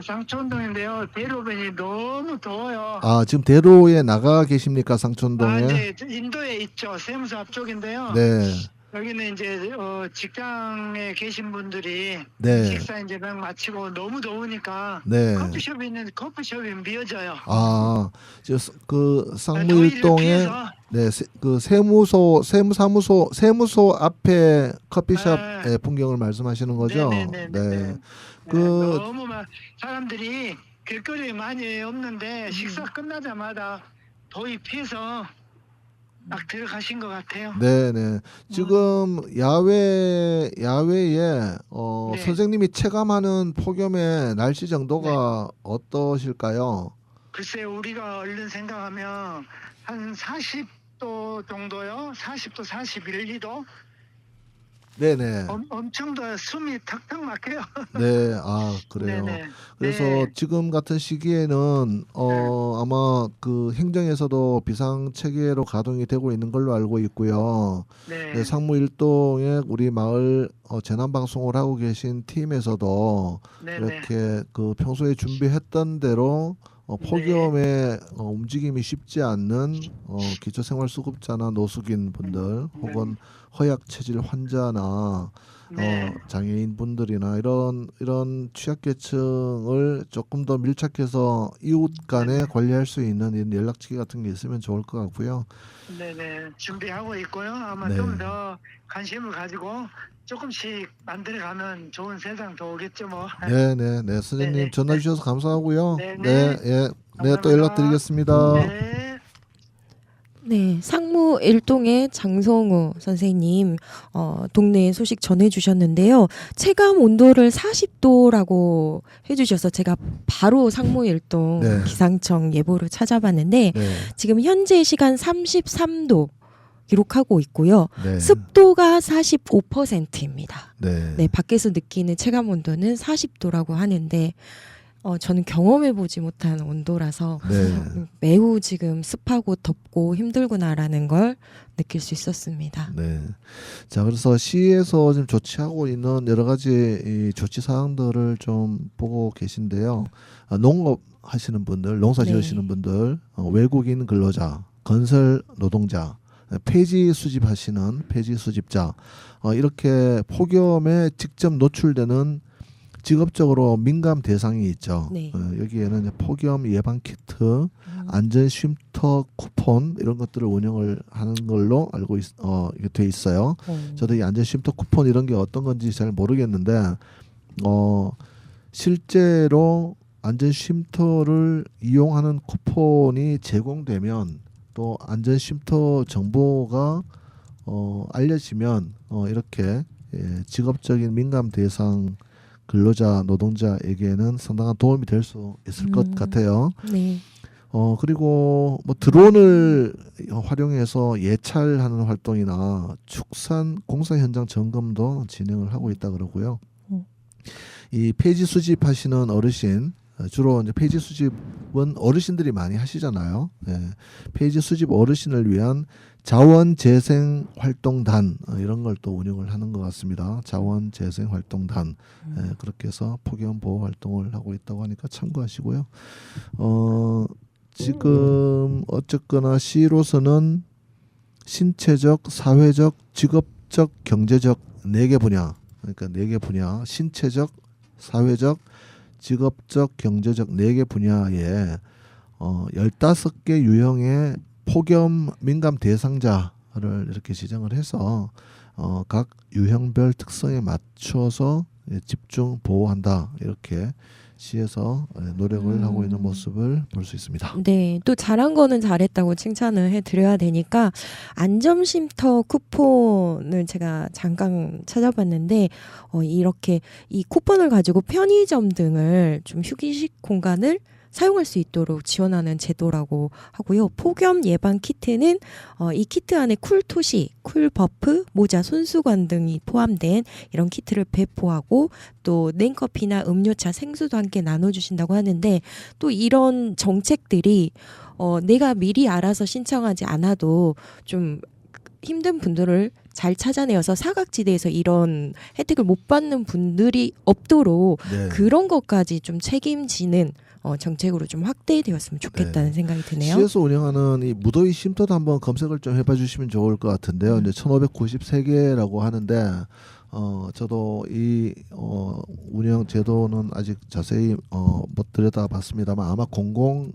상촌동인데요. 대로변이 너무 더워요. 지금 대로에 나가 계십니까, 상촌동에? 네, 인도에 있죠. 세무서 앞쪽인데요. 네. 여기는 이제 직장에 계신 분들이 네. 식사 이제 막 마치고 너무 더우니까 네. 커피숍이 있는데 커피숍이 미어져요. 그 더위를 상무일동에 피해서. 네, 그 세무소 앞에 커피숍 네. 풍경을 말씀하시는 거죠? 네네네. 그 너무 막 사람들이 길거리에 많이 없는데 식사 끝나자마자 더위 피해서 막 들어가신 것 같아요. 네. 지금 야외에 네. 선생님이 체감하는 폭염의 날씨 정도가 어떠실까요? 글쎄 우리가 얼른 생각하면 한 40도 정도요. 40도, 41, 2도. 네네. 엄청 더 숨이 턱턱 막혀요. 네, 그래요. 네네. 그래서 네. 지금 같은 시기에는 아마 그 행정에서도 비상 체계로 가동이 되고 있는 걸로 알고 있고요. 네. 네, 상무일동에 우리 마을 재난 방송을 하고 계신 팀에서도 네네. 이렇게 그 평소에 준비했던 대로 폭염에 움직임이 쉽지 않는 기초생활수급자나 노숙인 분들 혹은 허약 체질 환자나 네. 장애인 분들이나 이런 취약계층을 조금 더 밀착해서 이웃 간에 관리할 수 있는 이런 연락처 같은 게 있으면 좋을 것 같고요. 네네. 준비하고 있고요. 아마 네. 좀 더 관심을 가지고 조금씩 만들어가면 좋은 세상 더 오겠죠 뭐. 네, 선생님 네네. 전화 주셔서 감사하고요. 네네. 네, 또 감사합니다. 연락드리겠습니다. 네. 네, 상무일동의 장성우 선생님 동네 소식 전해주셨는데요. 체감 온도를 40도라고 해주셔서 제가 바로 상무일동 네. 기상청 예보를 찾아봤는데 네, 지금 현재 시간 33도 기록하고 있고요. 네, 습도가 45%입니다. 네, 네, 밖에서 느끼는 체감 온도는 40도라고 하는데 저는 경험해보지 못한 온도라서 네. 매우 지금 습하고 덥고 힘들구나라는 걸 느낄 수 있었습니다. 네. 자, 그래서 시에서 지금 조치하고 있는 여러 가지 이 조치 사항들을 좀 보고 계신데요. 농업 하시는 분들, 농사 네. 지으시는 분들, 외국인 근로자, 건설 노동자, 폐지 수집하시는 폐지 수집자, 이렇게 폭염에 직접 노출되는 직업적으로 민감 대상이 있죠. 네. 여기에는 이제 폭염 예방 키트, 안전 쉼터 쿠폰 이런 것들을 운영을 하는 걸로 알고 이게 돼 있어요. 저도 이 안전 쉼터 쿠폰 이런 게 어떤 건지 잘 모르겠는데 실제로 안전 쉼터를 이용하는 쿠폰이 제공되면 또 안전 쉼터 정보가 알려지면 이렇게 직업적인 민감 대상 근로자 노동자에게는 상당한 도움이 될 수 있을 것 같아요. 네. 그리고 뭐 드론을 활용해서 예찰하는 활동이나 축산 공사 현장 점검도 진행을 하고 있다 그러고요. 이 폐지 수집하시는 어르신 주로 이제 폐지 수집은 어르신들이 많이 하시잖아요. 예. 폐지 수집 어르신을 위한 자원재생 활동단 이런 걸 또 운영을 하는 것 같습니다. 자원재생 활동단 그렇게 해서 폭염 보호 활동을 하고 있다고 하니까 참고하시고요. 지금 어쨌거나 시로서는 신체적, 사회적, 직업적, 경제적 4개 분야, 그러니까 4개 분야, 신체적, 사회적, 직업적, 경제적 4개 분야에 15개 유형의 폭염 민감 대상자를 이렇게 지정을 해서 각 유형별 특성에 맞춰서 집중 보호한다 이렇게 시에서 노력을 하고 있는 모습을 볼 수 있습니다. 네, 또 잘한 거는 잘했다고 칭찬을 해드려야 되니까 안전쉼터 쿠폰을 제가 잠깐 찾아봤는데 이렇게 이 쿠폰을 가지고 편의점 등을 좀 휴게식 공간을 사용할 수 있도록 지원하는 제도라고 하고요. 폭염 예방 키트는 이 키트 안에 쿨토시, 쿨버프, 모자, 손수건 등이 포함된 이런 키트를 배포하고 또 냉커피나 음료차, 생수도 함께 나눠주신다고 하는데 또 이런 정책들이 내가 미리 알아서 신청하지 않아도 좀 힘든 분들을 잘 찾아내어서 사각지대에서 이런 혜택을 못 받는 분들이 없도록 네. 그런 것까지 좀 책임지는 정책으로 좀 확대되었으면 좋겠다는 생각이 드네요. 시에서 운영하는 이 무더위 쉼터도 한번 검색을 좀 해봐 주시면 좋을 것 같은데요. 이제 1593개라고 하는데 저도 이 운영 제도는 아직 자세히 못 들여다봤습니다만 아마 공공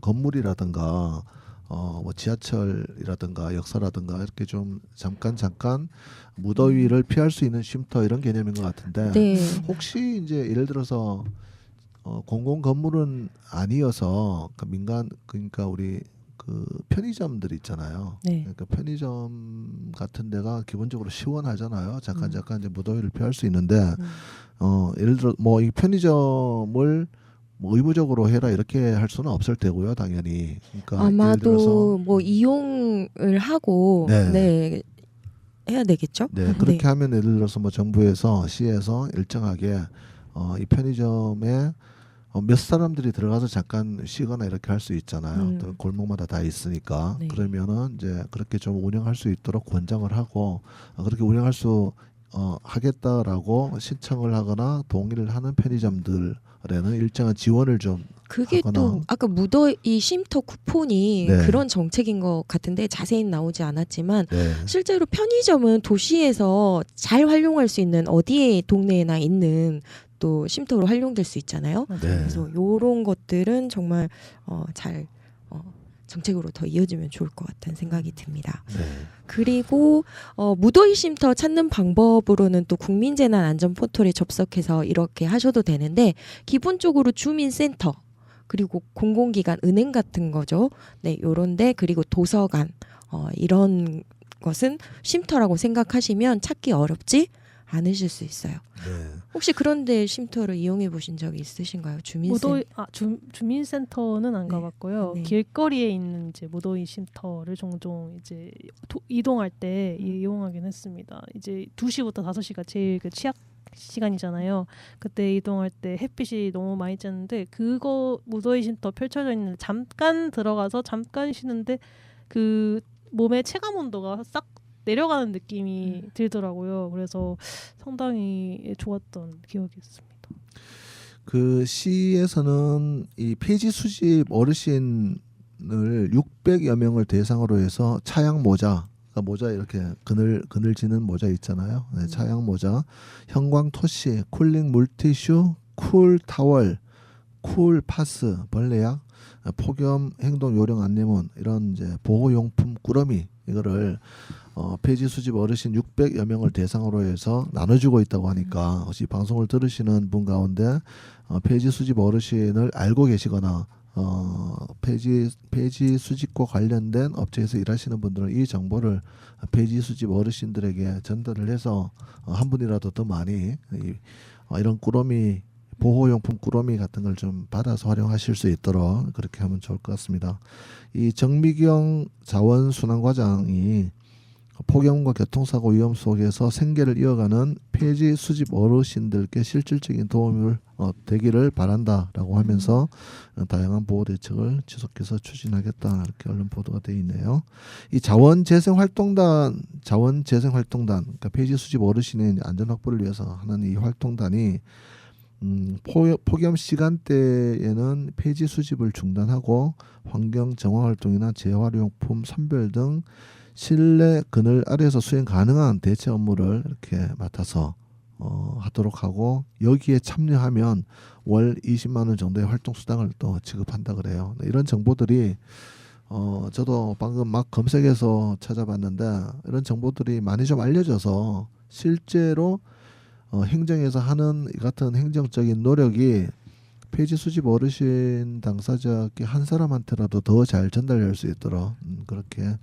건물이라든가 뭐 지하철이라든가 역사라든가 이렇게 좀 잠깐 무더위를 피할 수 있는 쉼터 이런 개념인 것 같은데 네. 혹시 이제 예를 들어서 공공 건물은 아니어서 민간 그러니까 우리 그 편의점들 있잖아요. 네. 그러니까 편의점 같은 데가 기본적으로 시원하잖아요. 잠깐 이제 무더위를 피할 수 있는데 예를 들어 뭐 이 편의점을 뭐 의무적으로 해라 이렇게 할 수는 없을 테고요, 당연히. 그러니까 예를 아마도 들어서 뭐 이용을 하고 네. 해야 되겠죠? 네, 그렇게 하면 예를 들어서 뭐 정부에서 시에서 일정하게 이 편의점에 몇 사람들이 들어가서 잠깐 쉬거나 이렇게 할 수 있잖아요. 또 골목마다 다 있으니까. 네. 그러면은 이제 그렇게 좀 운영할 수 있도록 권장을 하고 그렇게 운영할 수 하겠다라고 신청을 하거나 동의를 하는 편의점들에는 일정한 지원을 좀 그게 하거나. 또 아까 무더위 쉼터 쿠폰이 네. 그런 정책인 것 같은데 자세히는 나오지 않았지만 네. 실제로 편의점은 도시에서 잘 활용할 수 있는 어디에 동네에나 있는 또 쉼터로 활용될 수 있잖아요. 네. 그래서 이런 것들은 정말 잘 정책으로 더 이어지면 좋을 것 같다는 생각이 듭니다. 네. 그리고 무더위 쉼터 찾는 방법으로는 또 국민재난안전 포털에 접속해서 이렇게 하셔도 되는데 기본적으로 주민센터 그리고 공공기관 은행 같은 거죠. 네, 요런데 그리고 도서관 이런 것은 쉼터라고 생각하시면 찾기 어렵지 않으실 수 있어요. 네. 혹시 그런데 쉼터를 이용해 보신 적이 있으신가요? 주민센터. 주민센터는 안 네. 가봤고요. 네. 길거리에 있는 이제 무더위 쉼터를 종종 이제 이동할 때 이용하긴 했습니다. 이제 2시부터 5시가 제일 그 취약 시간이잖아요. 그때 이동할 때 햇빛이 너무 많이 쬐는데 그거 무더위 쉼터 펼쳐져 있는데 잠깐 들어가서 잠깐 쉬는데 그 몸의 체감 온도가 싹 내려가는 느낌이 들더라고요. 그래서 상당히 좋았던 기억이 있습니다. 그 시에서는 이 폐지 수집 어르신을 600여 명을 대상으로 해서 차양 모자, 그러니까 모자 이렇게 그늘지는 모자 있잖아요. 네, 차양 모자, 형광 토시, 쿨링 물티슈, 쿨 타월, 쿨 파스, 벌레약, 폭염 행동 요령 안내문 이런 이제 보호용품 꾸러미 이거를 폐지 수집 어르신 600여 명을 대상으로 해서 나눠주고 있다고 하니까 혹시 방송을 들으시는 분 가운데 폐지 수집 어르신을 알고 계시거나 폐지 수집과 관련된 업체에서 일하시는 분들은 이 정보를 폐지 수집 어르신들에게 전달을 해서 한 분이라도 더 많이 이런 꾸러미 보호용품 꾸러미 같은 걸 좀 받아서 활용하실 수 있도록 그렇게 하면 좋을 것 같습니다. 이 정미경 자원순환과장이 폭염과 교통사고 위험 속에서 생계를 이어가는 폐지 수집 어르신들께 실질적인 도움을 되기를 바란다라고 하면서 다양한 보호 대책을 지속해서 추진하겠다 이렇게 언론 보도가 되어 있네요. 이 자원재생활동단 그러니까 폐지 수집 어르신의 안전 확보를 위해서 하는 이 활동단이 폭염 시간대에는 폐지 수집을 중단하고 환경 정화 활동이나 재활용품 선별 등 실내 그늘 아래에서 수행 가능한 대체 업무를 이렇게 맡아서 하도록 하고 여기에 참여하면 월 20만 원 정도의 활동 수당을 또 지급한다 그래요. 이런 정보들이 저도 방금 막 검색해서 찾아봤는데 이런 정보들이 많이 좀 알려져서 실제로 행정에서 하는 이 같은 행정적인 노력이 폐지 수집 어르신 당사자께 한 사람한테라도 더 잘 전달될 수 있도록 그렇게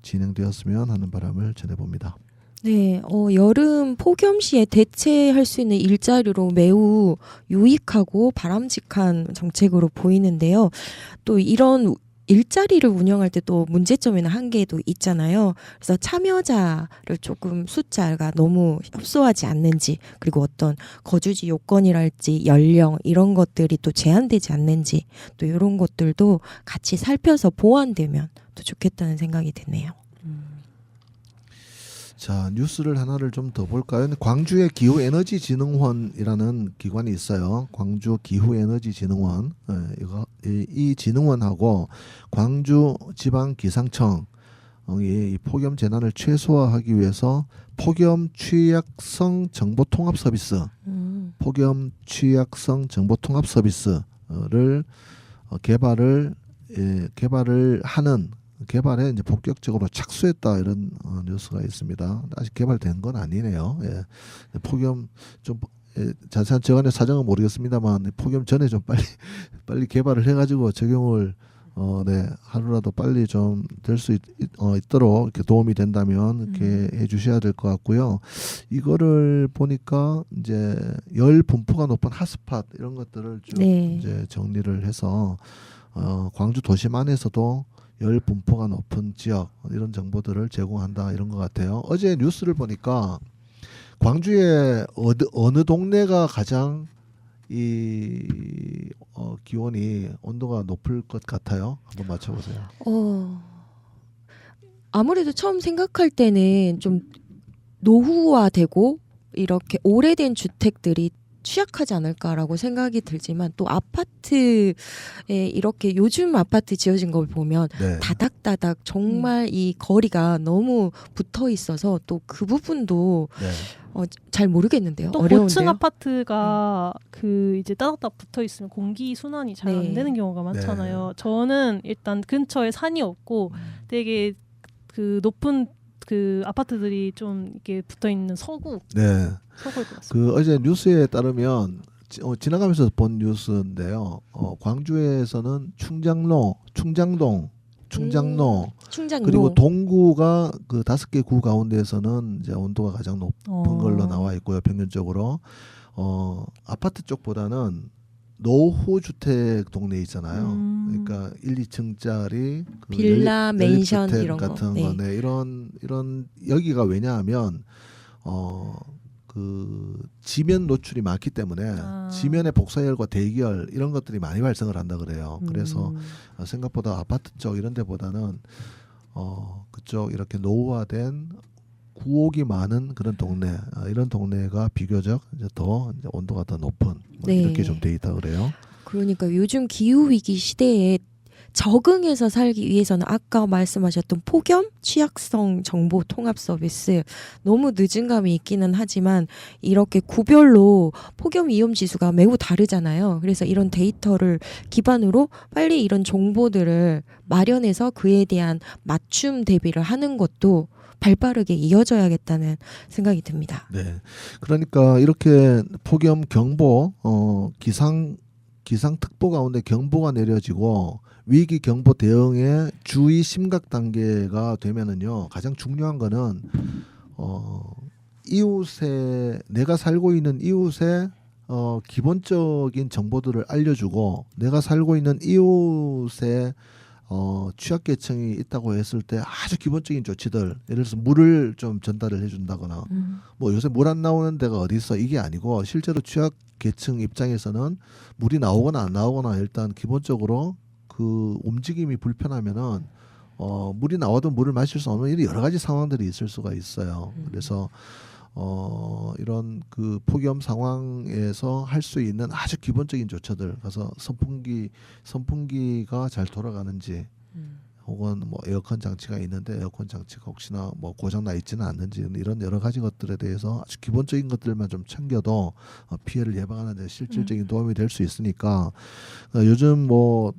진행되었으면 하는 바람을 전해봅니다. 네, 여름 폭염 시에 대체할 수 있는 일자리로 매우 유익하고 바람직한 정책으로 보이는데요. 또 이런 일자리를 운영할 때 또 문제점이나 한계도 있잖아요. 그래서 참여자를 조금 숫자가 너무 협소하지 않는지, 그리고 어떤 거주지 요건이랄지 연령 이런 것들이 또 제한되지 않는지, 또 이런 것들도 같이 살펴서 보완되면 또 좋겠다는 생각이 드네요. 자, 뉴스를 하나를 좀 더 볼까요? 광주의 기후에너지진흥원이라는 기관이 있어요. 광주 기후에너지진흥원. 이 진흥원하고 광주 지방기상청이 이 폭염 재난을 최소화하기 위해서 폭염 취약성 정보 통합 서비스, 폭염 취약성 정보 통합 서비스를 개발을 하는 개발에 이제 본격적으로 착수했다 이런 뉴스가 있습니다. 아직 개발된 건 아니네요. 예. 폭염 좀 자세한 저간의 사정은 모르겠습니다만 폭염 전에 좀 빨리 개발을 해가지고 적용을 하루라도 빨리 좀 될 수 있도록 이렇게 도움이 된다면 이렇게 해주셔야 될 것 같고요. 이거를 보니까 이제 열 분포가 높은 핫스팟 이런 것들을 쭉 이제 정리를 해서 광주 도심 안에서도 열 분포가 높은 지역 이런 정보들을 제공한다 이런 것 같아요. 어제 뉴스를 보니까 광주의 어느 동네가 가장 이 기온이 온도가 높을 것 같아요? 한번 맞춰보세요. 아무래도 처음 생각할 때는 좀 노후화되고 이렇게 오래된 주택들이 취약하지 않을까라고 생각이 들지만 또 아파트에 이렇게 요즘 아파트 지어진 걸 보면 다닥다닥 정말 이 거리가 너무 붙어 있어서 또 그 부분도 잘 모르겠는데요. 또 어려운데요. 고층 아파트가 그 이제 따닥따닥 붙어 있으면 공기 순환이 잘 안 되는 경우가 많잖아요. 저는 일단 근처에 산이 없고 되게 그 높은 그 아파트들이 좀 이렇게 붙어 있는 서구일 것 같습니다. 그 어제 뉴스에 따르면 지나가면서 본 뉴스인데요. 광주에서는 충장동 그리고 동구가 그 5개 구 가운데에서는 이제 온도가 가장 높은 걸로 나와 있고요. 평균적으로 아파트 쪽보다는 노후 주택 동네 있잖아요. 그러니까 1, 2층짜리 그 빌라, 맨션 주택 이런 같은 거. 거. 이런 여기가 왜냐하면 그 지면 노출이 많기 때문에 지면의 복사열과 대기열 이런 것들이 많이 발생을 한다 그래요. 그래서 생각보다 아파트 쪽 이런 데보다는 그쪽 이렇게 노후화된 구옥이 많은 그런 동네 이런 동네가 비교적 이제 더 이제 온도가 더 높은 이렇게 좀 돼 있다 그래요. 그러니까 요즘 기후 위기 시대에 적응해서 살기 위해서는 아까 말씀하셨던 폭염 취약성 정보 통합 서비스 너무 늦은 감이 있기는 하지만 이렇게 구별로 폭염 위험 지수가 매우 다르잖아요. 그래서 이런 데이터를 기반으로 빨리 이런 정보들을 마련해서 그에 대한 맞춤 대비를 하는 것도 발빠르게 이어져야겠다는 생각이 듭니다. 네, 그러니까 이렇게 폭염 경보, 기상특보 가운데 경보가 내려지고 위기 경보 대응의 주의 심각 단계가 되면은요 가장 중요한 거는 이웃에 내가 살고 있는 이웃의 기본적인 정보들을 알려주고 내가 살고 있는 이웃의 취약계층이 있다고 했을 때 아주 기본적인 조치들, 예를 들어서 물을 좀 전달을 해준다거나 뭐 요새 물 안 나오는 데가 어디 있어 이게 아니고 실제로 취약계층 입장에서는 물이 나오거나 안 나오거나 일단 기본적으로 그 움직임이 불편하면은 물이 나와도 물을 마실 수 없는 이런 여러 가지 상황들이 있을 수가 있어요. 그래서 이런 그 폭염 상황에서 할 수 있는 아주 기본적인 조처들, 가서 선풍기가 잘 돌아가는지, 혹은 뭐 에어컨 장치가 있는데 에어컨 장치가 혹시나 뭐 고장 나 있지는 않는지, 이런 여러 가지 것들에 대해서 아주 기본적인 것들만 좀 챙겨도 피해를 예방하는 데 실질적인 도움이 될 수 있으니까 요즘 뭐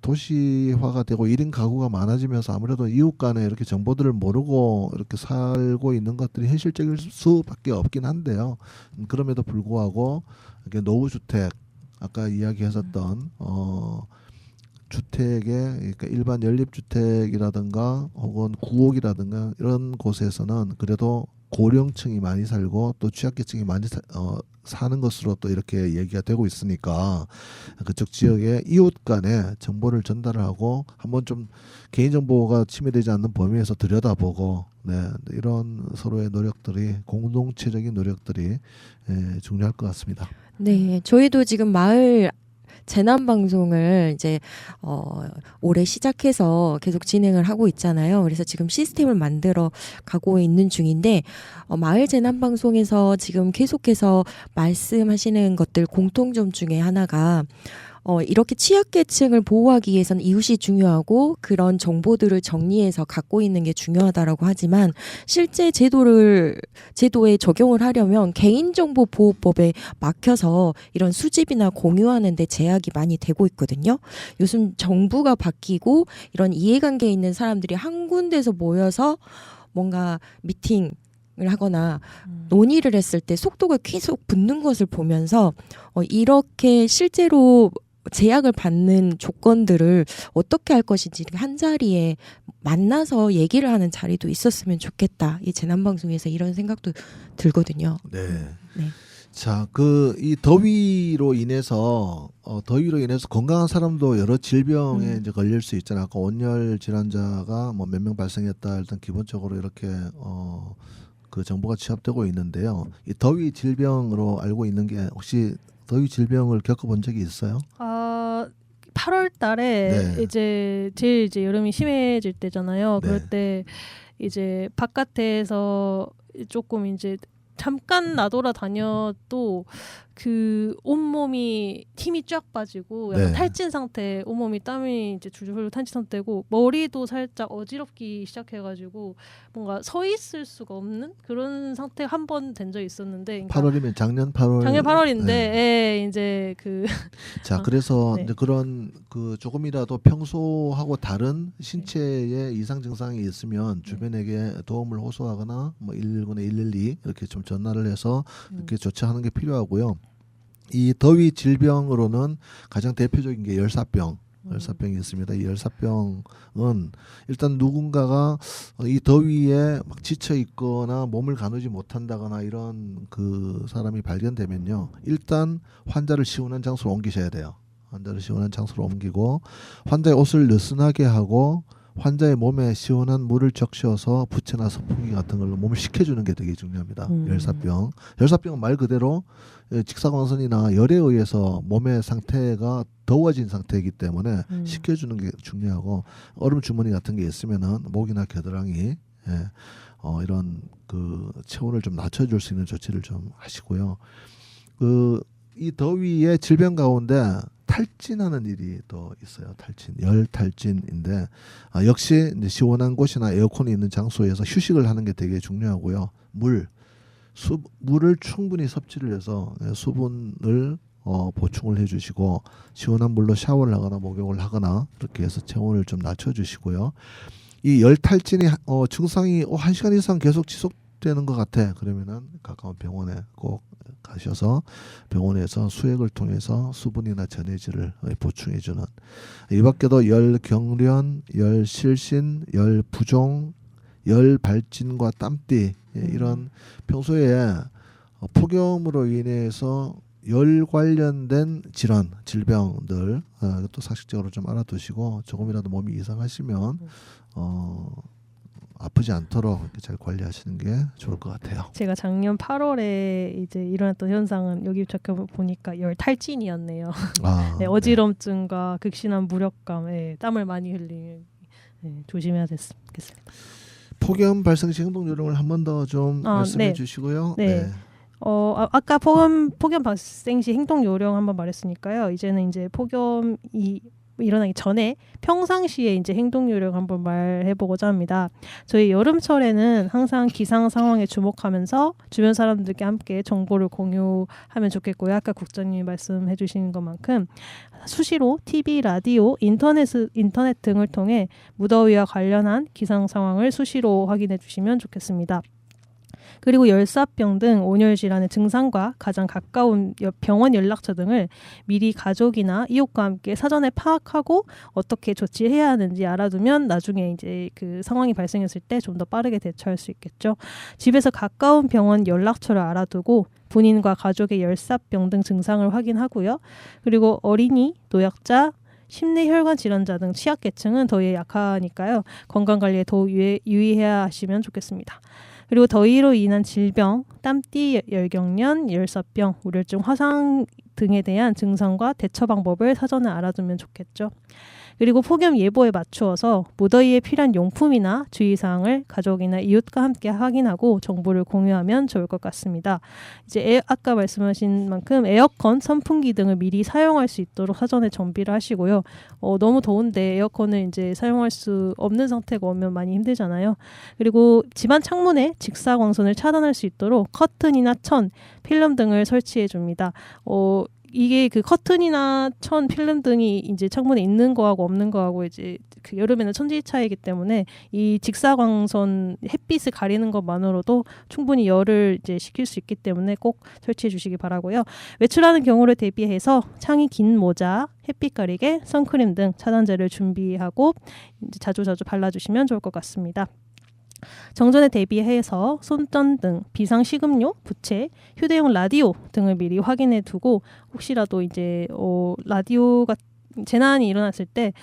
도시화가 되고 1인 가구가 많아지면서 아무래도 이웃 간에 이렇게 정보들을 모르고 이렇게 살고 있는 것들이 현실적일 수밖에 없긴 한데요. 그럼에도 불구하고 이렇게 노후주택, 아까 이야기했었던 주택에, 그러니까 일반 연립주택이라든가 혹은 구옥이라든가 이런 곳에서는 그래도 고령층이 많이 살고 또 취약계층이 많이 사는 것으로 또 이렇게 얘기가 되고 있으니까 그쪽 지역의 이웃 간에 정보를 전달을 하고 한번 좀 개인정보가 침해되지 않는 범위에서 들여다보고, 이런 서로의 노력들이, 공동체적인 노력들이 중요할 것 같습니다. 네, 저희도 지금 마을 재난 방송을 이제 올해 시작해서 계속 진행을 하고 있잖아요. 그래서 지금 시스템을 만들어 가고 있는 중인데 마을 재난 방송에서 지금 계속해서 말씀하시는 것들 공통점 중에 하나가 이렇게 취약계층을 보호하기 위해서는 이웃이 중요하고 그런 정보들을 정리해서 갖고 있는 게 중요하다라고 하지만 실제 제도에 적용을 하려면 개인정보보호법에 막혀서 이런 수집이나 공유하는 데 제약이 많이 되고 있거든요. 요즘 정부가 바뀌고 이런 이해관계에 있는 사람들이 한 군데서 모여서 뭔가 미팅 을 하거나 논의를 했을 때 속도가 계속 붙는 것을 보면서 이렇게 실제로 제약을 받는 조건들을 어떻게 할 것인지 한 자리에 만나서 얘기를 하는 자리도 있었으면 좋겠다. 이 재난방송에서 이런 생각도 들거든요. 네. 네. 자, 이 더위로 인해서 건강한 사람도 여러 질병에 이제 걸릴 수 있잖아요. 아까 온열 질환자가 뭐 몇 명 발생했다. 일단 기본적으로 이렇게 그 정보가 취합되고 있는데요. 이 더위 질병으로 알고 있는 게 혹시 더위 질병을 겪어본 적이 있어요? 8월 달에 네. 이제 여름이 심해질 때잖아요. 네. 그럴 때 이제 바깥에서 조금 이제 잠깐 나돌아 다녀도 그 온몸이 힘이 쫙 빠지고 약간 네. 탈진 상태, 온몸이 땀이 이제 줄줄 탈진 상태고 머리도 살짝 어지럽기 시작해가지고 뭔가 서 있을 수가 없는 그런 상태 한 번 된 적이 있었는데, 그러니까 8월이면 작년 8월인데 예, 이제 자, 그래서 네. 이제 그런 그 조금이라도 평소하고 다른 신체에 이상 증상이 있으면 주변에게 도움을 호소하거나 뭐 119나 112 이렇게 좀 전화를 해서 이렇게 조치하는 게 필요하고요. 이 더위 질병으로는 가장 대표적인 게 열사병이 있습니다. 이 열사병은 일단 누군가가 이 더위에 막 지쳐 있거나 몸을 가누지 못한다거나 이런 그 사람이 발견되면요, 일단 환자를 시원한 장소로 옮기셔야 돼요. 환자를 시원한 장소로 옮기고 환자의 옷을 느슨하게 하고 환자의 몸에 시원한 물을 적셔서 부채나 선풍기 같은 걸로 몸을 식혀주는 게 되게 중요합니다. 열사병은 말 그대로 직사광선이나 열에 의해서 몸의 상태가 더워진 상태이기 때문에 식혀주는 게 중요하고, 얼음 주머니 같은 게 있으면은 목이나 겨드랑이 이런 그 체온을 좀 낮춰줄 수 있는 조치를 좀 하시고요. 이 더위의 질병 가운데 탈진하는 일이 또 있어요. 열 탈진인데 역시 이제 시원한 곳이나 에어컨이 있는 장소에서 휴식을 하는 게 되게 중요하고요. 물을 충분히 섭취를 해서 수분을 보충을 해주시고, 시원한 물로 샤워를 하거나 목욕을 하거나 이렇게 해서 체온을 좀 낮춰주시고요. 이 열 탈진이 증상이 1시간 이상 계속 지속되는 것 같아. 그러면은 가까운 병원에 꼭 가셔서 병원에서 수액을 통해서 수분이나 전해질을 보충해주는, 이 밖에도 열 경련, 열 실신, 열 부종, 열 발진과 땀띠, 이런 평소에 폭염으로 인해서 열 관련된 질환, 질병들 이것도 상식적으로 좀 알아두시고 조금이라도 몸이 이상하시면 아프지 않도록 이렇게 잘 관리하시는 게 좋을 것 같아요. 제가 작년 8월에 이제 일어났던 현상은 여기 적혀 보니까 열 탈진이었네요. 네, 어지럼증과 극심한 무력감, 땀을 많이 흘리는 조심해야 됐겠습니다. 폭염 발생 시 행동 요령을 한 번 더 좀 말씀해 네. 주시고요. 네. 아까 폭염 발생 시 행동 요령 한번 말했으니까요. 이제는 이제 폭염이 일어나기 전에 평상시에 이제 행동 요령 한번 말해보고자 합니다. 저희 여름철에는 항상 기상 상황에 주목하면서 주변 사람들께 함께 정보를 공유하면 좋겠고요. 아까 국장님이 말씀해 주신 것만큼 수시로 TV, 라디오, 인터넷 등을 통해 무더위와 관련한 기상 상황을 수시로 확인해 주시면 좋겠습니다. 그리고 열사병 등 온열 질환의 증상과 가장 가까운 병원 연락처 등을 미리 가족이나 이웃과 함께 사전에 파악하고 어떻게 조치해야 하는지 알아두면 나중에 이제 그 상황이 발생했을 때 좀 더 빠르게 대처할 수 있겠죠. 집에서 가까운 병원 연락처를 알아두고 본인과 가족의 열사병 등 증상을 확인하고요. 그리고 어린이, 노약자, 심내혈관 질환자 등 취약계층은 더위에 약하니까요. 건강관리에 더 유의해야 하시면 좋겠습니다. 그리고 더위로 인한 질병, 땀띠, 열경련, 열사병, 우울증, 화상 등에 대한 증상과 대처 방법을 사전에 알아두면 좋겠죠. 그리고 폭염 예보에 맞추어서 무더위에 필요한 용품이나 주의사항을 가족이나 이웃과 함께 확인하고 정보를 공유하면 좋을 것 같습니다. 이제 아까 말씀하신 만큼 에어컨, 선풍기 등을 미리 사용할 수 있도록 사전에 정비를 하시고요. 너무 더운데 에어컨을 이제 사용할 수 없는 상태가 오면 많이 힘들잖아요. 그리고 집안 창문에 직사광선을 차단할 수 있도록 커튼이나 천, 필름 등을 설치해 줍니다. 이게 그 커튼이나 천, 필름 등이 이제 창문에 있는 거하고 없는 거하고 이제 그 여름에는 천지 차이기 때문에 이 직사광선 햇빛을 가리는 것만으로도 충분히 열을 이제 식힐 수 있기 때문에 꼭 설치해 주시기 바라고요. 외출하는 경우를 대비해서 창이 긴 모자, 햇빛 가리개, 선크림 등 차단제를 준비하고 이제 자주 발라주시면 좋을 것 같습니다. 정전에 대비해서 손전등, 비상식음료, 부채, 휴대용 라디오 등을 미리 확인해 두고 혹시라도 이제 라디오가 재난이 일어났을 때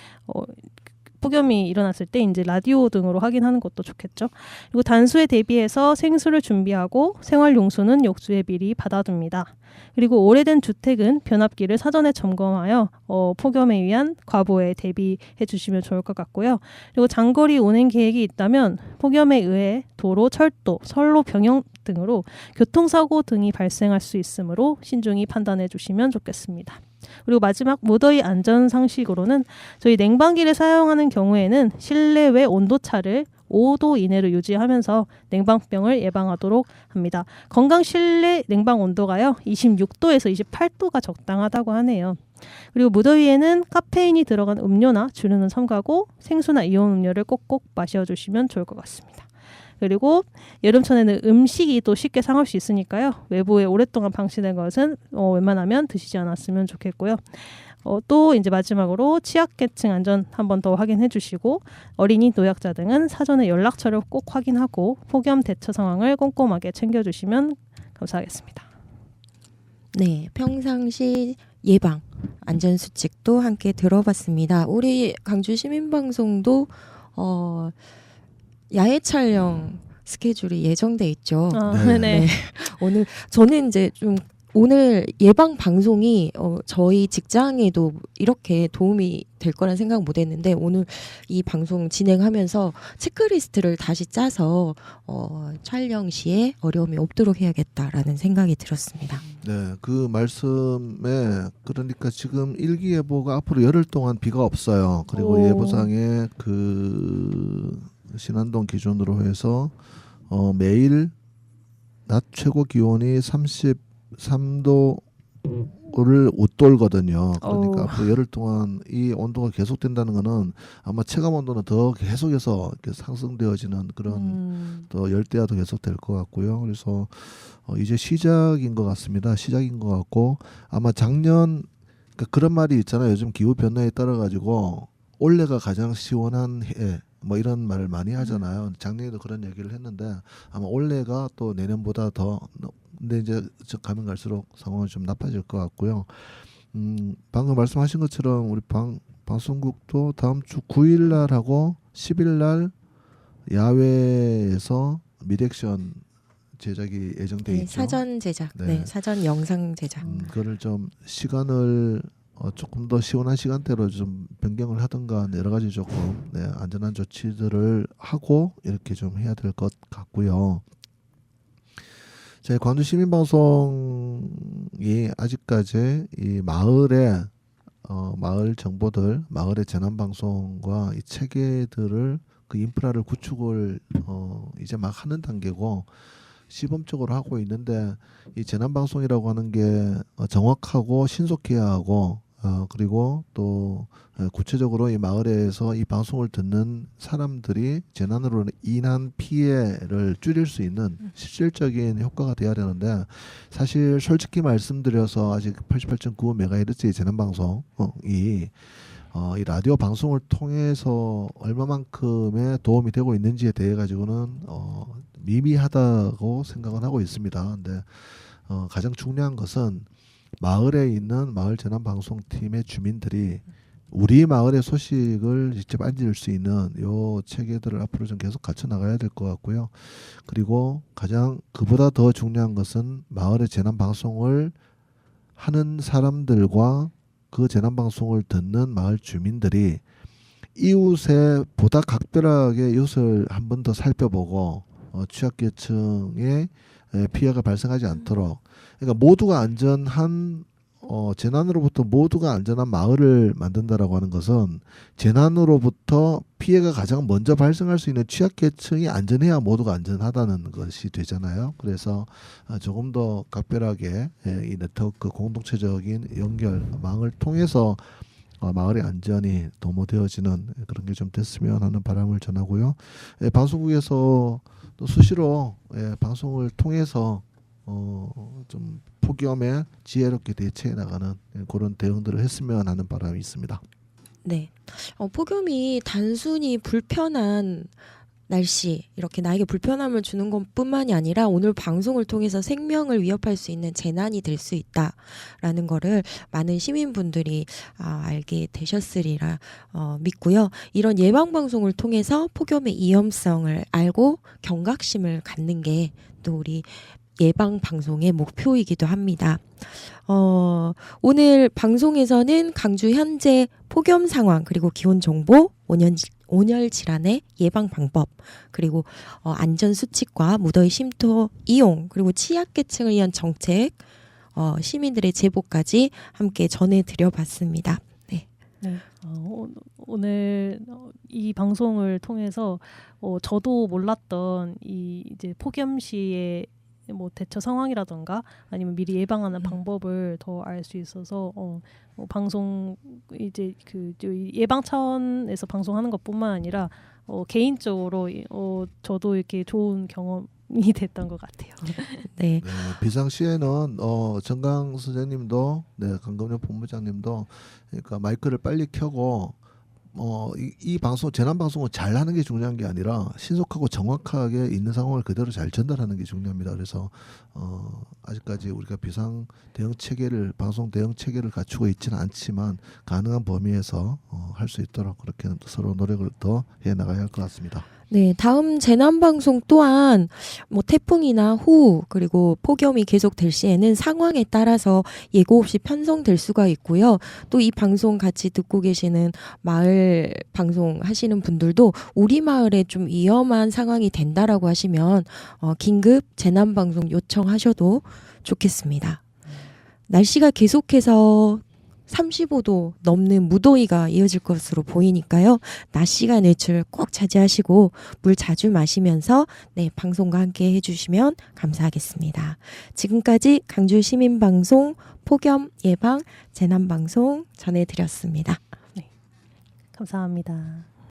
폭염이 일어났을 때 이제 라디오 등으로 확인하는 것도 좋겠죠. 그리고 단수에 대비해서 생수를 준비하고 생활용수는 욕조에 미리 받아둡니다. 그리고 오래된 주택은 변압기를 사전에 점검하여 폭염에 의한 과보에 대비해 주시면 좋을 것 같고요. 그리고 장거리 운행 계획이 있다면 폭염에 의해 도로, 철도, 선로 변형 등으로 교통사고 등이 발생할 수 있으므로 신중히 판단해 주시면 좋겠습니다. 그리고 마지막 무더위 안전 상식으로는 저희 냉방기를 사용하는 경우에는 실내외 온도차를 5도 이내로 유지하면서 냉방병을 예방하도록 합니다. 건강 실내 냉방 온도가요 26도에서 28도가 적당하다고 하네요. 그리고 무더위에는 카페인이 들어간 음료나 주류는 삼가고 생수나 이온 음료를 꼭꼭 마셔주시면 좋을 것 같습니다. 그리고 여름철에는 음식이 또 쉽게 상할 수 있으니까요. 외부에 오랫동안 방치된 것은 웬만하면 드시지 않았으면 좋겠고요. 또 이제 마지막으로 취약계층 안전 한 번 더 확인해 주시고 어린이, 노약자 등은 사전에 연락처를 꼭 확인하고 폭염 대처 상황을 꼼꼼하게 챙겨주시면 감사하겠습니다. 네, 평상시 예방, 안전수칙도 함께 들어봤습니다. 우리 강주 시민방송도 야외 촬영 스케줄이 예정돼 있죠. 네. 오늘 저는 이제 좀 오늘 예방 방송이 저희 직장에도 이렇게 도움이 될 거란 생각 못 했는데 오늘 이 방송 진행하면서 체크리스트를 다시 짜서 촬영 시에 어려움이 없도록 해야겠다라는 생각이 들었습니다. 네, 그 말씀에 그러니까 지금 일기예보가 앞으로 열흘 동안 비가 없어요. 그리고 예보상에 그 신안동 기준으로 해서 매일 낮 최고 기온이 33도를 웃돌거든요. 그러니까 앞으로 열흘 동안 이 온도가 계속된다는 거는 아마 체감 온도는 더 계속해서 이렇게 상승되어지는 그런 더 열대야도 계속될 것 같고요. 그래서 이제 시작인 것 같습니다. 시작인 것 같고 아마 작년 그러니까 그런 말이 있잖아요. 요즘 기후 변화에 따라 가지고 올해가 가장 시원한 해. 뭐 이런 말을 많이 하잖아요. 작년에도 그런 얘기를 했는데 아마 올해가 또 내년보다 더 근데 이제 가면 갈수록 상황은 좀 나빠질 것 같고요. 방금 말씀하신 것처럼 우리 방송국도 다음 주 9일 날하고 10일 날 야외에서 미렉션 제작이 예정돼 네, 있죠. 사전 제작, 네. 네, 사전 영상 제작. 그거를 좀 시간을 조금 더 시원한 시간대로 좀 변경을 하든가 여러 가지 조금 안전한 조치들을 하고 이렇게 좀 해야 될 것 같고요. 저희 광주 시민방송이 아직까지 이 마을의 마을 정보들, 마을의 재난 방송과 이 체계들을 그 인프라를 구축을 이제 막 하는 단계고 시범적으로 하고 있는데 이 재난 방송이라고 하는 게 정확하고 신속해야 하고 그리고 또 구체적으로 이 마을에서 이 방송을 듣는 사람들이 재난으로 인한 피해를 줄일 수 있는 실질적인 효과가 돼야 되는데 사실 솔직히 말씀드려서 아직 88.95MHz의 재난 방송이 이 라디오 방송을 통해서 얼마만큼의 도움이 되고 있는지에 대해 가지고는 미미하다고 생각은 하고 있습니다. 근데 가장 중요한 것은 마을에 있는 마을 재난 방송팀의 주민들이 우리 마을의 소식을 직접 알릴 수 있는 요 체계들을 앞으로 좀 계속 갖춰 나가야 될 것 같고요. 그리고 가장 그보다 더 중요한 것은 마을의 재난 방송을 하는 사람들과 그 재난 방송을 듣는 마을 주민들이 이웃에 보다 각별하게 이웃을 한 번 더 살펴보고 취약계층의 피해가 발생하지 않도록 그러니까 모두가 안전한 재난으로부터 모두가 안전한 마을을 만든다라고 하는 것은 재난으로부터 피해가 가장 먼저 발생할 수 있는 취약계층이 안전해야 모두가 안전하다는 것이 되잖아요. 그래서 조금 더 각별하게 이 네트워크 공동체적인 연결망을 통해서 마을의 안전이 도모되어지는 그런 게 좀 됐으면 하는 바람을 전하고요. 방송국에서 또 수시로 방송을 통해서 좀 폭염에 지혜롭게 대처해 나가는 그런 대응들을 했으면 하는 바람이 있습니다. 네. 폭염이 단순히 불편한 날씨, 이렇게 나에게 불편함을 주는 것뿐만이 아니라 오늘 방송을 통해서 생명을 위협할 수 있는 재난이 될 수 있다라는 거를 많은 시민분들이 알게 되셨으리라 믿고요. 이런 예방 방송을 통해서 폭염의 위험성을 알고 경각심을 갖는 게 또 우리 예방 방송의 목표이기도 합니다. 오늘 방송에서는 강주 현재 폭염 상황 그리고 기온 정보, 온열 질환의 예방 방법, 그리고 안전 수칙과 무더위 침투 이용, 그리고 취약계층을 위한 정책, 시민들의 제보까지 함께 전해드려봤습니다. 네. 네. 오늘 이 방송을 통해서 저도 몰랐던 이 이제 폭염 시에 뭐 대처 상황이라던가 아니면 미리 예방하는 방법을 더 알 수 있어서 방송 이제 그 예방 차원에서 방송하는 것뿐만 아니라 개인적으로 저도 이렇게 좋은 경험이 됐던 것 같아요. 네. 비상시에는 정강 선생님도 강금영 본부장님도 그러니까 마이크를 빨리 켜고 이 방송 재난 방송을 잘 하는 게 중요한 게 아니라 신속하고 정확하게 있는 상황을 그대로 잘 전달하는 게 중요합니다. 그래서 아직까지 우리가 비상 대응 체계를 방송 대응 체계를 갖추고 있지는 않지만 가능한 범위에서 할 수 있도록 그렇게 서로 노력을 더 해 나가야 할 것 같습니다. 네, 다음 재난 방송 또한 뭐 태풍이나 호우 그리고 폭염이 계속될 시에는 상황에 따라서 예고 없이 편성될 수가 있고요. 또 이 방송 같이 듣고 계시는 마을 방송 하시는 분들도 우리 마을에 좀 위험한 상황이 된다라고 하시면 긴급 재난 방송 요청하셔도 좋겠습니다. 날씨가 계속해서 35도 넘는 무더위가 이어질 것으로 보이니까요. 낮 시간 외출 꼭 자제하시고 물 자주 마시면서 방송과 함께 해주시면 감사하겠습니다. 지금까지 강주 시민방송 폭염 예방 재난방송 전해드렸습니다. 감사합니다.